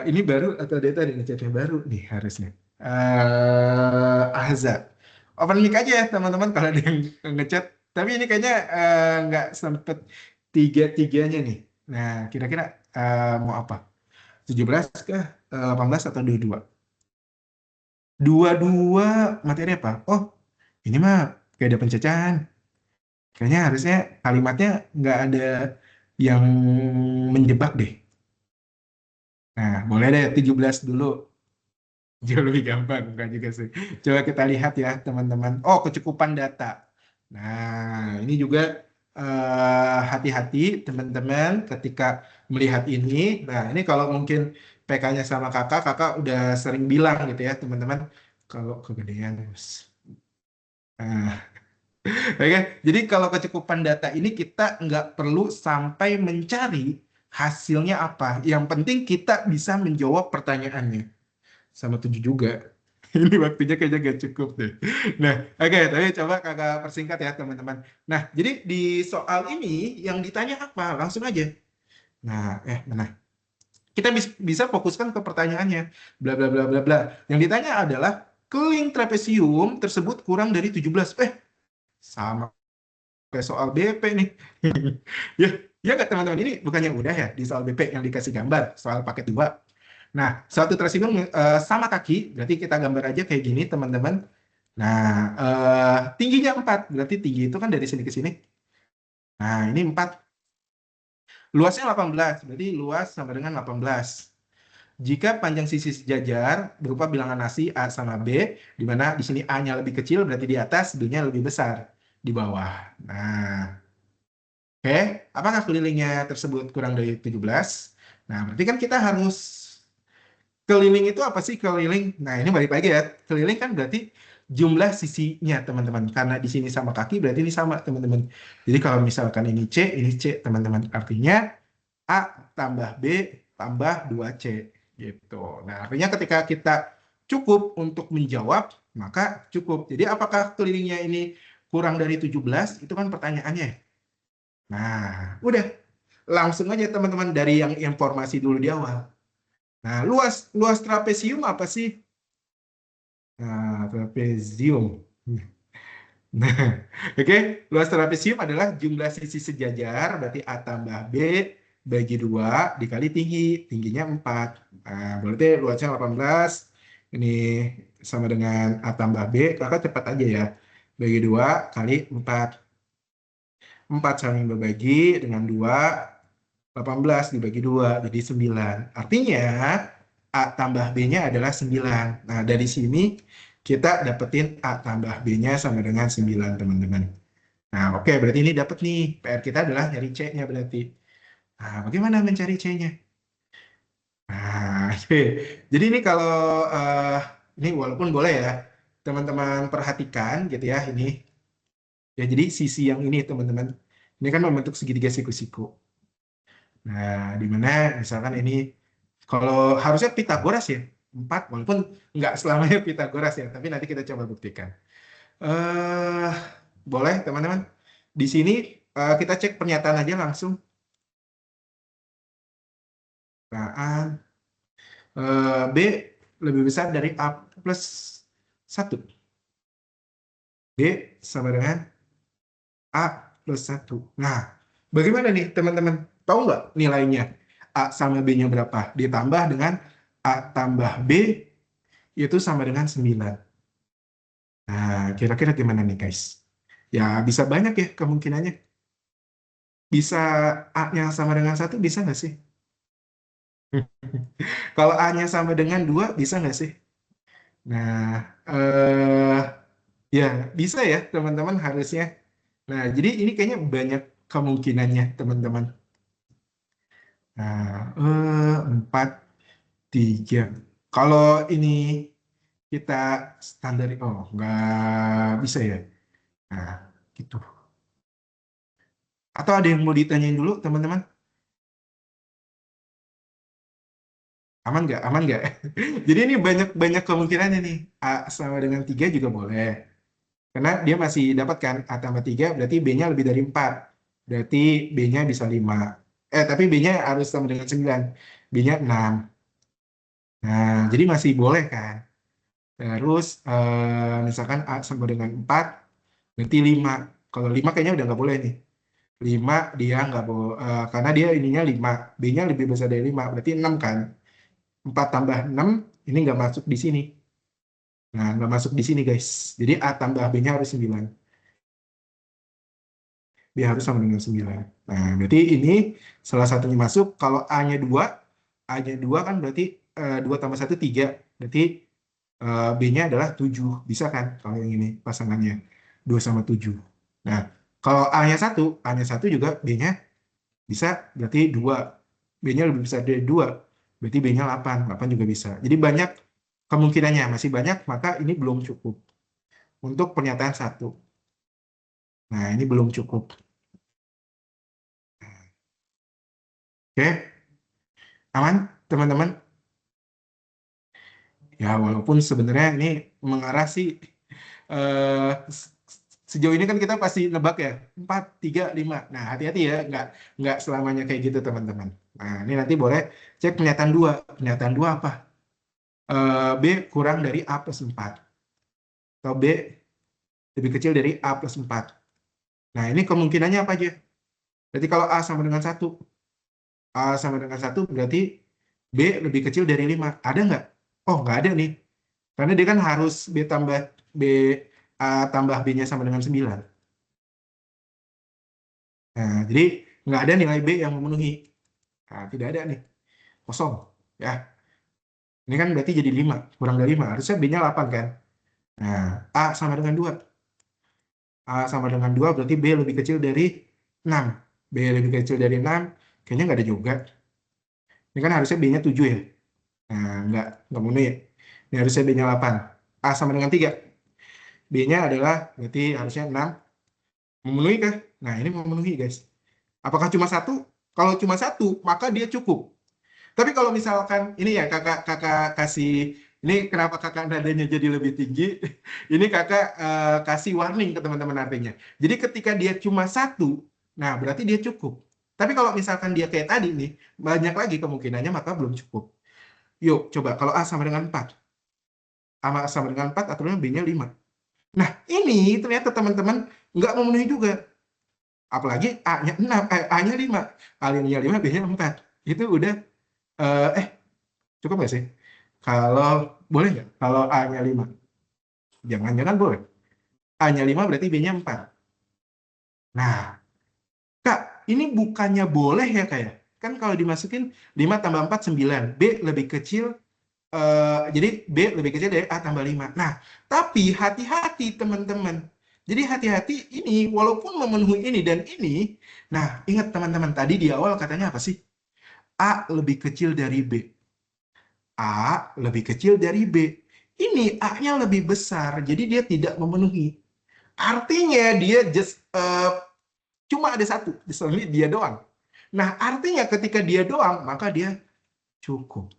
Ini baru atau dia tadi ngechatnya baru nih harusnya. Ahza. Open mic aja ya teman-teman kalau ada yang ngechat. Tapi ini kayaknya nggak sempet tiga-tiganya nih. Nah, kira-kira mau apa? 17 kah? 18 atau 22? 22 materi apa? Oh, ini mah kayak ada pencecahan. Kayaknya harusnya kalimatnya nggak ada yang menjebak deh. Nah, boleh deh 17 dulu. Jauh lebih gampang, enggak juga sih. Coba kita lihat ya, teman-teman. Oh, kecukupan data. Nah, ini juga hati-hati, teman-teman, ketika melihat ini. Nah, ini kalau mungkin PK-nya sama kakak, kakak udah sering bilang gitu ya, teman-teman. Kalau kegedean, nah, oke. Jadi kalau kecukupan data ini kita nggak perlu sampai mencari hasilnya apa. Yang penting kita bisa menjawab pertanyaannya. Sama 7 juga. Ini waktunya kayaknya gak cukup deh. Nah, oke, tapi coba kakak persingkat ya teman-teman. Nah, jadi di soal ini yang ditanya apa? Langsung aja. Nah, mana? Kita bisa fokuskan ke pertanyaannya. Bla bla bla bla bla. Yang ditanya adalah keliling trapesium tersebut kurang dari 17. Sama kayak soal BP nih. Ya, ya nggak teman-teman, ini bukannya udah ya di soal BP yang dikasih gambar soal paket 2. Nah, satu tracing sama kaki, berarti kita gambar aja kayak gini, teman-teman. Nah, tingginya 4, berarti tinggi itu kan dari sini ke sini. Nah, ini 4. Luasnya 18, berarti luas sama dengan 18. Jika panjang sisi sejajar berupa bilangan nasi A sama B, di mana di sini A-nya lebih kecil, berarti di atas, B-nya lebih besar di bawah. Nah, oke, apakah kelilingnya tersebut kurang dari 17? Nah, berarti kan kita harus keliling itu apa sih keliling? Nah, ini balik lagi ya. Keliling kan berarti jumlah sisinya, teman-teman. Karena di sini sama kaki, berarti ini sama, teman-teman. Jadi kalau misalkan ini C, teman-teman. Artinya A tambah B tambah 2C. Gitu. Nah, artinya ketika kita cukup untuk menjawab, maka cukup. Jadi apakah kelilingnya ini kurang dari 17? Itu kan pertanyaannya. Nah, udah. Langsung aja teman-teman dari yang informasi dulu di awal. Nah, luas luas trapesium apa sih? Nah, trapesium. Nah, oke, luas trapesium adalah jumlah sisi sejajar, berarti A tambah B bagi 2 dikali tinggi, tingginya 4. Nah, berarti luasnya 18, ini sama dengan A tambah B, kakak cepat aja ya, bagi 2 kali 4. 4 saling berbagi dengan 2, 18 dibagi 2, jadi 9. Artinya, A tambah B-nya adalah 9. Nah, dari sini kita dapetin A tambah B-nya sama dengan 9, teman-teman. Nah, oke, berarti ini dapat nih. PR kita adalah nyari C-nya berarti. Nah, bagaimana mencari C-nya? Nah, oke. Jadi ini kalau ini walaupun boleh ya, teman-teman perhatikan gitu ya ini. Ya, jadi sisi yang ini teman-teman, ini kan membentuk segitiga siku-siku. Nah, di mana misalkan ini, kalau harusnya Pitagoras ya, 4, walaupun nggak selamanya Pitagoras ya, tapi nanti kita coba buktikan. eh Boleh teman-teman. Di sini kita cek pernyataan aja langsung. Nah, B lebih besar dari A plus 1. B sama dengan A plus 1. Nah, bagaimana nih teman-teman? Tahu nggak nilainya? A sama B-nya berapa? Ditambah dengan A tambah B, itu sama dengan 9. Nah, kira-kira gimana nih guys? Ya, bisa banyak ya kemungkinannya. Bisa A-nya sama dengan 1, bisa nggak sih? Kalau A-nya sama dengan 2, bisa nggak sih? Nah, ya bisa ya teman-teman harusnya. Nah, jadi ini kayaknya banyak kemungkinannya teman-teman. Nah, 4, 3. Kalau ini kita standar, oh nggak bisa ya. Nah, gitu. Atau ada yang mau ditanyain dulu teman-teman? Aman nggak? Aman nggak? Jadi ini banyak kemungkinannya nih. A sama dengan 3 juga boleh. Karena dia masih dapat kan A tambah 3, berarti B-nya lebih dari 4. Berarti B-nya bisa 5. Tapi B-nya harus sama dengan 9. B-nya 6. Nah, jadi masih boleh kan? Terus misalkan A sama dengan 4, berarti 5. Kalau 5 kayaknya udah nggak boleh nih. 5 dia nggak boleh, karena dia ininya 5. B-nya lebih besar dari 5, berarti 6 kan? 4 tambah 6, ini nggak masuk di sini. Nah, nggak masuk di sini guys. Jadi A tambah B-nya harus 9. Dia harus sama dengan 9. Nah, berarti ini salah satunya masuk. Kalau A-nya 2, A-nya 2 kan berarti 2 tambah 1, 3. Berarti B-nya adalah 7. Bisa kan kalau yang ini pasangannya 2 sama 7. Nah, kalau A-nya 1, A-nya 1 juga B-nya bisa, berarti 2. B-nya lebih besar dari 2. Berarti B-nya 8. 8 juga bisa. Jadi banyak kemungkinannya, masih banyak, maka ini belum cukup untuk pernyataan 1. Nah, ini belum cukup. Oke, aman teman-teman? Ya, walaupun sebenarnya ini mengarah sih, eh, sejauh ini kan kita pasti nebak ya, 4, 3, 5. Nah, hati-hati ya, nggak selamanya kayak gitu teman-teman. Nah, ini nanti boleh cek pernyataan 2. Pernyataan 2 apa? B kurang dari A plus 4. Atau B lebih kecil dari A plus 4. Nah, ini kemungkinannya apa aja? Berarti kalau A sama dengan 1, A sama dengan 1 berarti B lebih kecil dari 5. Ada nggak? Oh, nggak ada nih. Karena dia kan harus B A tambah B-nya sama dengan 9. Nah, jadi nggak ada nilai B yang memenuhi. Nah, tidak ada nih. Kosong. Ya. Ini kan berarti jadi 5. Kurang dari 5. Harusnya B-nya 8 kan? Nah, A sama dengan 2. A sama dengan 2 berarti B lebih kecil dari 6. B lebih kecil dari 6. Kayaknya nggak ada juga. Ini kan harusnya B-nya 7 ya. Nah, nggak memenuhi ya. Ini harusnya B-nya 8. A sama dengan 3. B-nya adalah berarti harusnya 6. Memenuhi kah? Nah, ini memenuhi guys. Apakah cuma 1? Kalau cuma 1, maka dia cukup. Tapi kalau misalkan ini ya kakak kakak kasih, ini kenapa kakak nadanya jadi lebih tinggi? Ini kakak kasih warning ke teman-teman artinya. Jadi ketika dia cuma 1, nah berarti dia cukup. Tapi kalau misalkan dia kayak tadi nih, banyak lagi kemungkinannya, maka belum cukup. Yuk coba kalau A sama dengan 4. A sama dengan 4 aturannya B-nya 5. Nah ini ternyata teman-teman nggak memenuhi juga. Apalagi A-nya 6, A-nya 5. A-nya 5, B-nya 4. Itu udah, cukup nggak sih? Kalau boleh nggak? Kalau A-nya 5. Jangan-jangan boleh. A-nya 5 berarti B-nya 4. Nah, Kak, ini bukannya boleh ya Kak ya? Kan kalau dimasukin 5 tambah 4, 9. B lebih kecil, jadi B lebih kecil dari A tambah 5. Nah, tapi hati-hati teman-teman. Jadi hati-hati ini, walaupun memenuhi ini dan ini, nah ingat teman-teman, tadi di awal katanya apa sih? A lebih kecil dari B. A lebih kecil dari B. Ini A-nya lebih besar, jadi dia tidak memenuhi. Artinya dia cuma ada satu, only dia doang. Nah, artinya ketika dia doang, maka dia cukup.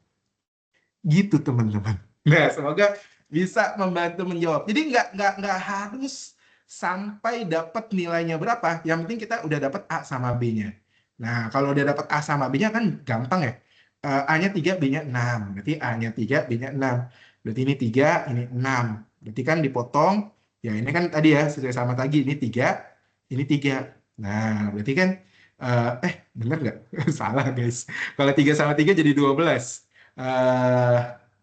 Gitu teman-teman. Nah, semoga bisa membantu menjawab. Jadi nggak harus sampai dapat nilainya berapa. Yang penting kita udah dapat A sama B-nya. Nah, kalau udah dapat A sama B-nya kan gampang ya. A-nya 3, B-nya 6. Berarti A-nya 3, B-nya 6. Berarti ini 3, ini 6. Berarti kan dipotong. Ya ini kan tadi ya, sesuai sama tadi. Ini 3, ini 3. Nah, berarti kan, bener nggak? Salah guys. Kalau 3 sama 3 jadi 12. eh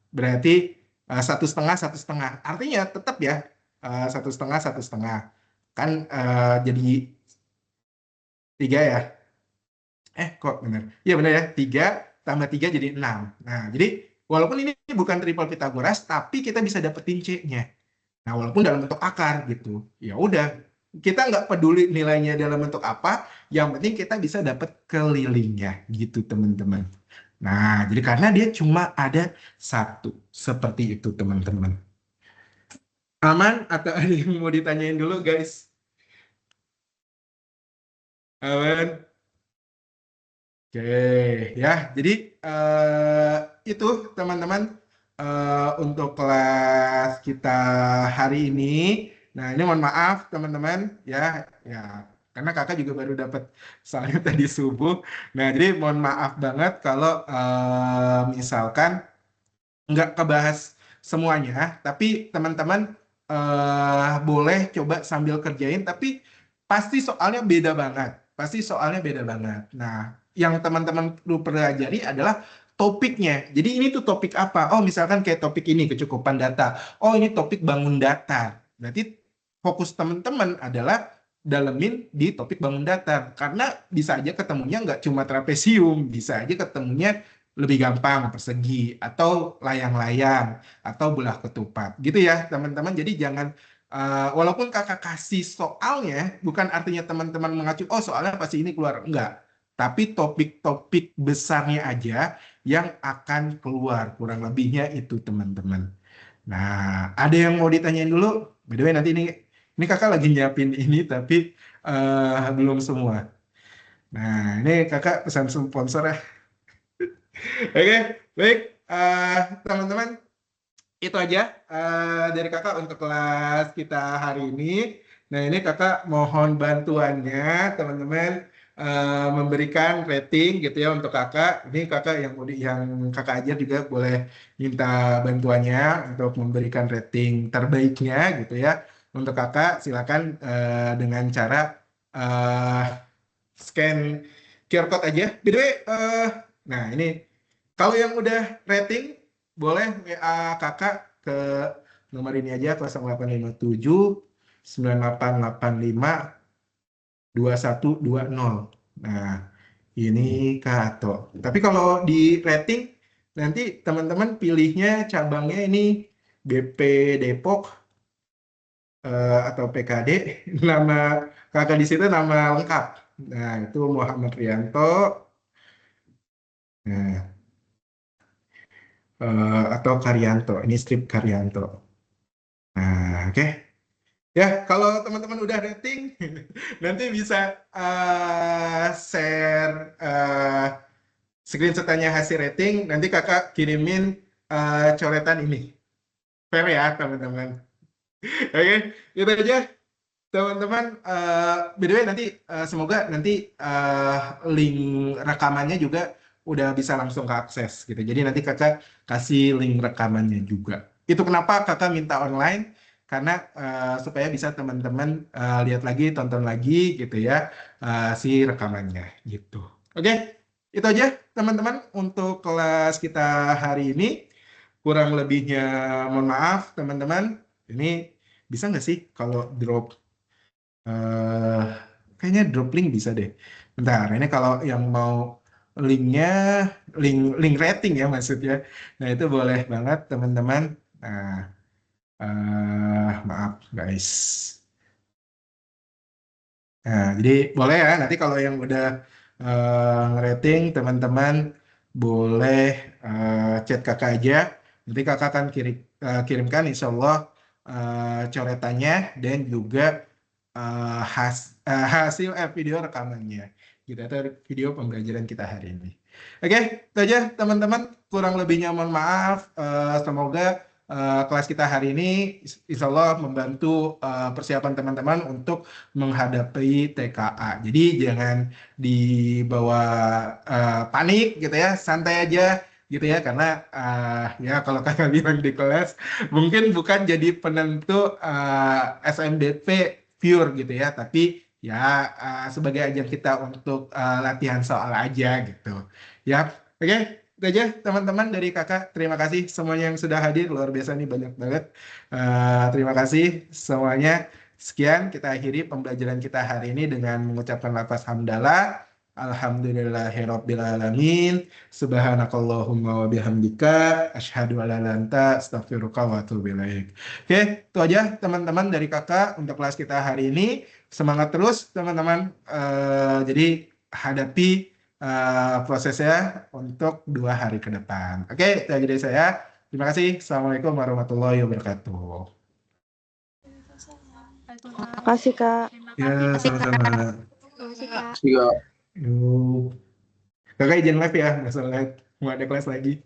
Berarti 1,5 1,5. Artinya tetap ya 1,5 1,5 kan jadi 3 ya. Kok bener? Iya bener ya, 3 tambah 3 jadi 6. Nah, jadi walaupun ini bukan triple Pitagoras, tapi kita bisa dapetin C-nya. Nah, walaupun dalam bentuk akar gitu. Ya udah, kita nggak peduli nilainya dalam bentuk apa, yang penting kita bisa dapat kelilingnya gitu teman-teman. Nah, jadi karena dia cuma ada satu. Seperti itu teman-teman. Aman atau ada yang mau ditanyain dulu guys? Aman? Oke, ya. Jadi itu teman-teman untuk kelas kita hari ini. Nah, ini mohon maaf teman-teman ya, ya karena kakak juga baru dapat soalnya tadi subuh. Nah, jadi mohon maaf banget kalau misalkan nggak kebahas semuanya, tapi teman-teman boleh coba sambil kerjain, tapi pasti soalnya beda banget. Pasti soalnya beda banget. Nah, yang teman-teman perlu pelajari adalah topiknya. Jadi ini tuh topik apa? Oh, misalkan kayak topik ini, kecukupan data. Oh, ini topik bangun data. Berarti fokus teman-teman adalah dalemin di topik bangun data. Karena bisa aja ketemunya nggak cuma trapesium, bisa aja ketemunya lebih gampang persegi atau layang-layang atau belah ketupat gitu ya teman-teman. Jadi jangan walaupun kakak kasih soalnya bukan artinya teman-teman mengacu oh soalnya pasti ini keluar, enggak, tapi topik-topik besarnya aja yang akan keluar, kurang lebihnya itu teman-teman. Nah, ada yang mau ditanyain dulu? By the way, nanti ini kakak lagi nyiapin ini tapi belum semua. Nah, ini kakak pesan sponsor ya. Oke, baik. Teman-teman, itu aja dari kakak untuk kelas kita hari ini. Nah, ini kakak mohon bantuannya, teman-teman, memberikan rating gitu ya untuk kakak. Ini kakak yang kakak ajar juga boleh minta bantuannya untuk memberikan rating terbaiknya gitu ya. Untuk kakak, silakan dengan cara eh, scan QR code aja. By the way, nah ini kalau yang udah rating boleh WA kakak ke nomor ini aja 0857 9885 2120. Nah, ini Kak Ato. Tapi kalau di rating nanti teman-teman pilihnya cabangnya ini BP Depok atau PKD, nama kakak di situ nama lengkap. Nah, itu Muhammad Rianto. Nah, atau Karyanto. Ini strip Karyanto. Nah, oke. Ya, kalau teman-teman udah rating, nanti bisa share screenshot-nya hasil rating. Nanti kakak kirimin coretan ini. Fair ya, teman-teman. Oke, itu aja. Teman-teman, by the way nanti semoga nanti link rekamannya juga udah bisa langsung keakses gitu. Jadi nanti kakak kasih link rekamannya juga. Itu kenapa kakak minta online, karena supaya bisa teman-teman lihat lagi, tonton lagi gitu ya si rekamannya gitu. Oke, itu aja teman-teman untuk kelas kita hari ini. Kurang lebihnya mohon maaf teman-teman. Ini bisa nggak sih kalau drop eh kayaknya drop link bisa deh. Bentar, ini kalau yang mau linknya, link rating ya maksudnya. Nah itu boleh banget teman-teman. Nah, maaf guys. Nah, jadi boleh ya. Nanti kalau yang udah ngerating teman-teman boleh chat kakak aja. Nanti kakak akan kirimkan insya Allah coretannya dan juga hasil video rekamannya gitu atau video pembelajaran kita hari ini. Oke, itu aja teman-teman. Kurang lebihnya mohon maaf. Semoga kelas kita hari ini insya Allah membantu persiapan teman-teman untuk menghadapi TKA. Jadi jangan dibawa panik gitu ya, santai aja gitu ya, karena ya kalau kakak bilang di kelas mungkin bukan jadi penentu SNMDP pure gitu ya, tapi ya sebagai ajang kita untuk latihan soal aja gitu ya. Oke, itu aja teman-teman dari kakak. Terima kasih semuanya yang sudah hadir, luar biasa nih, banyak banget. Terima kasih semuanya. Sekian, kita akhiri pembelajaran kita hari ini dengan mengucapkan lafaz hamdalah. Alhamdulillahirabbil alamin. Subhanakallahumma wa bihamdika asyhadu an la ilaha illa anta astaghfiruka wa atubu ilaik. Oke, itu aja teman-teman dari kakak untuk kelas kita hari ini. Semangat terus teman-teman. Jadi hadapi prosesnya untuk 2 hari ke depan. Oke, itu aja dari saya. Terima kasih. Assalamualaikum warahmatullahi wabarakatuh. Makasih, Kak. Ya, sama-sama. Terima kasih, Kak. Yuk. Kakak izin live ya, nggak salah live. Mau ada kelas lagi.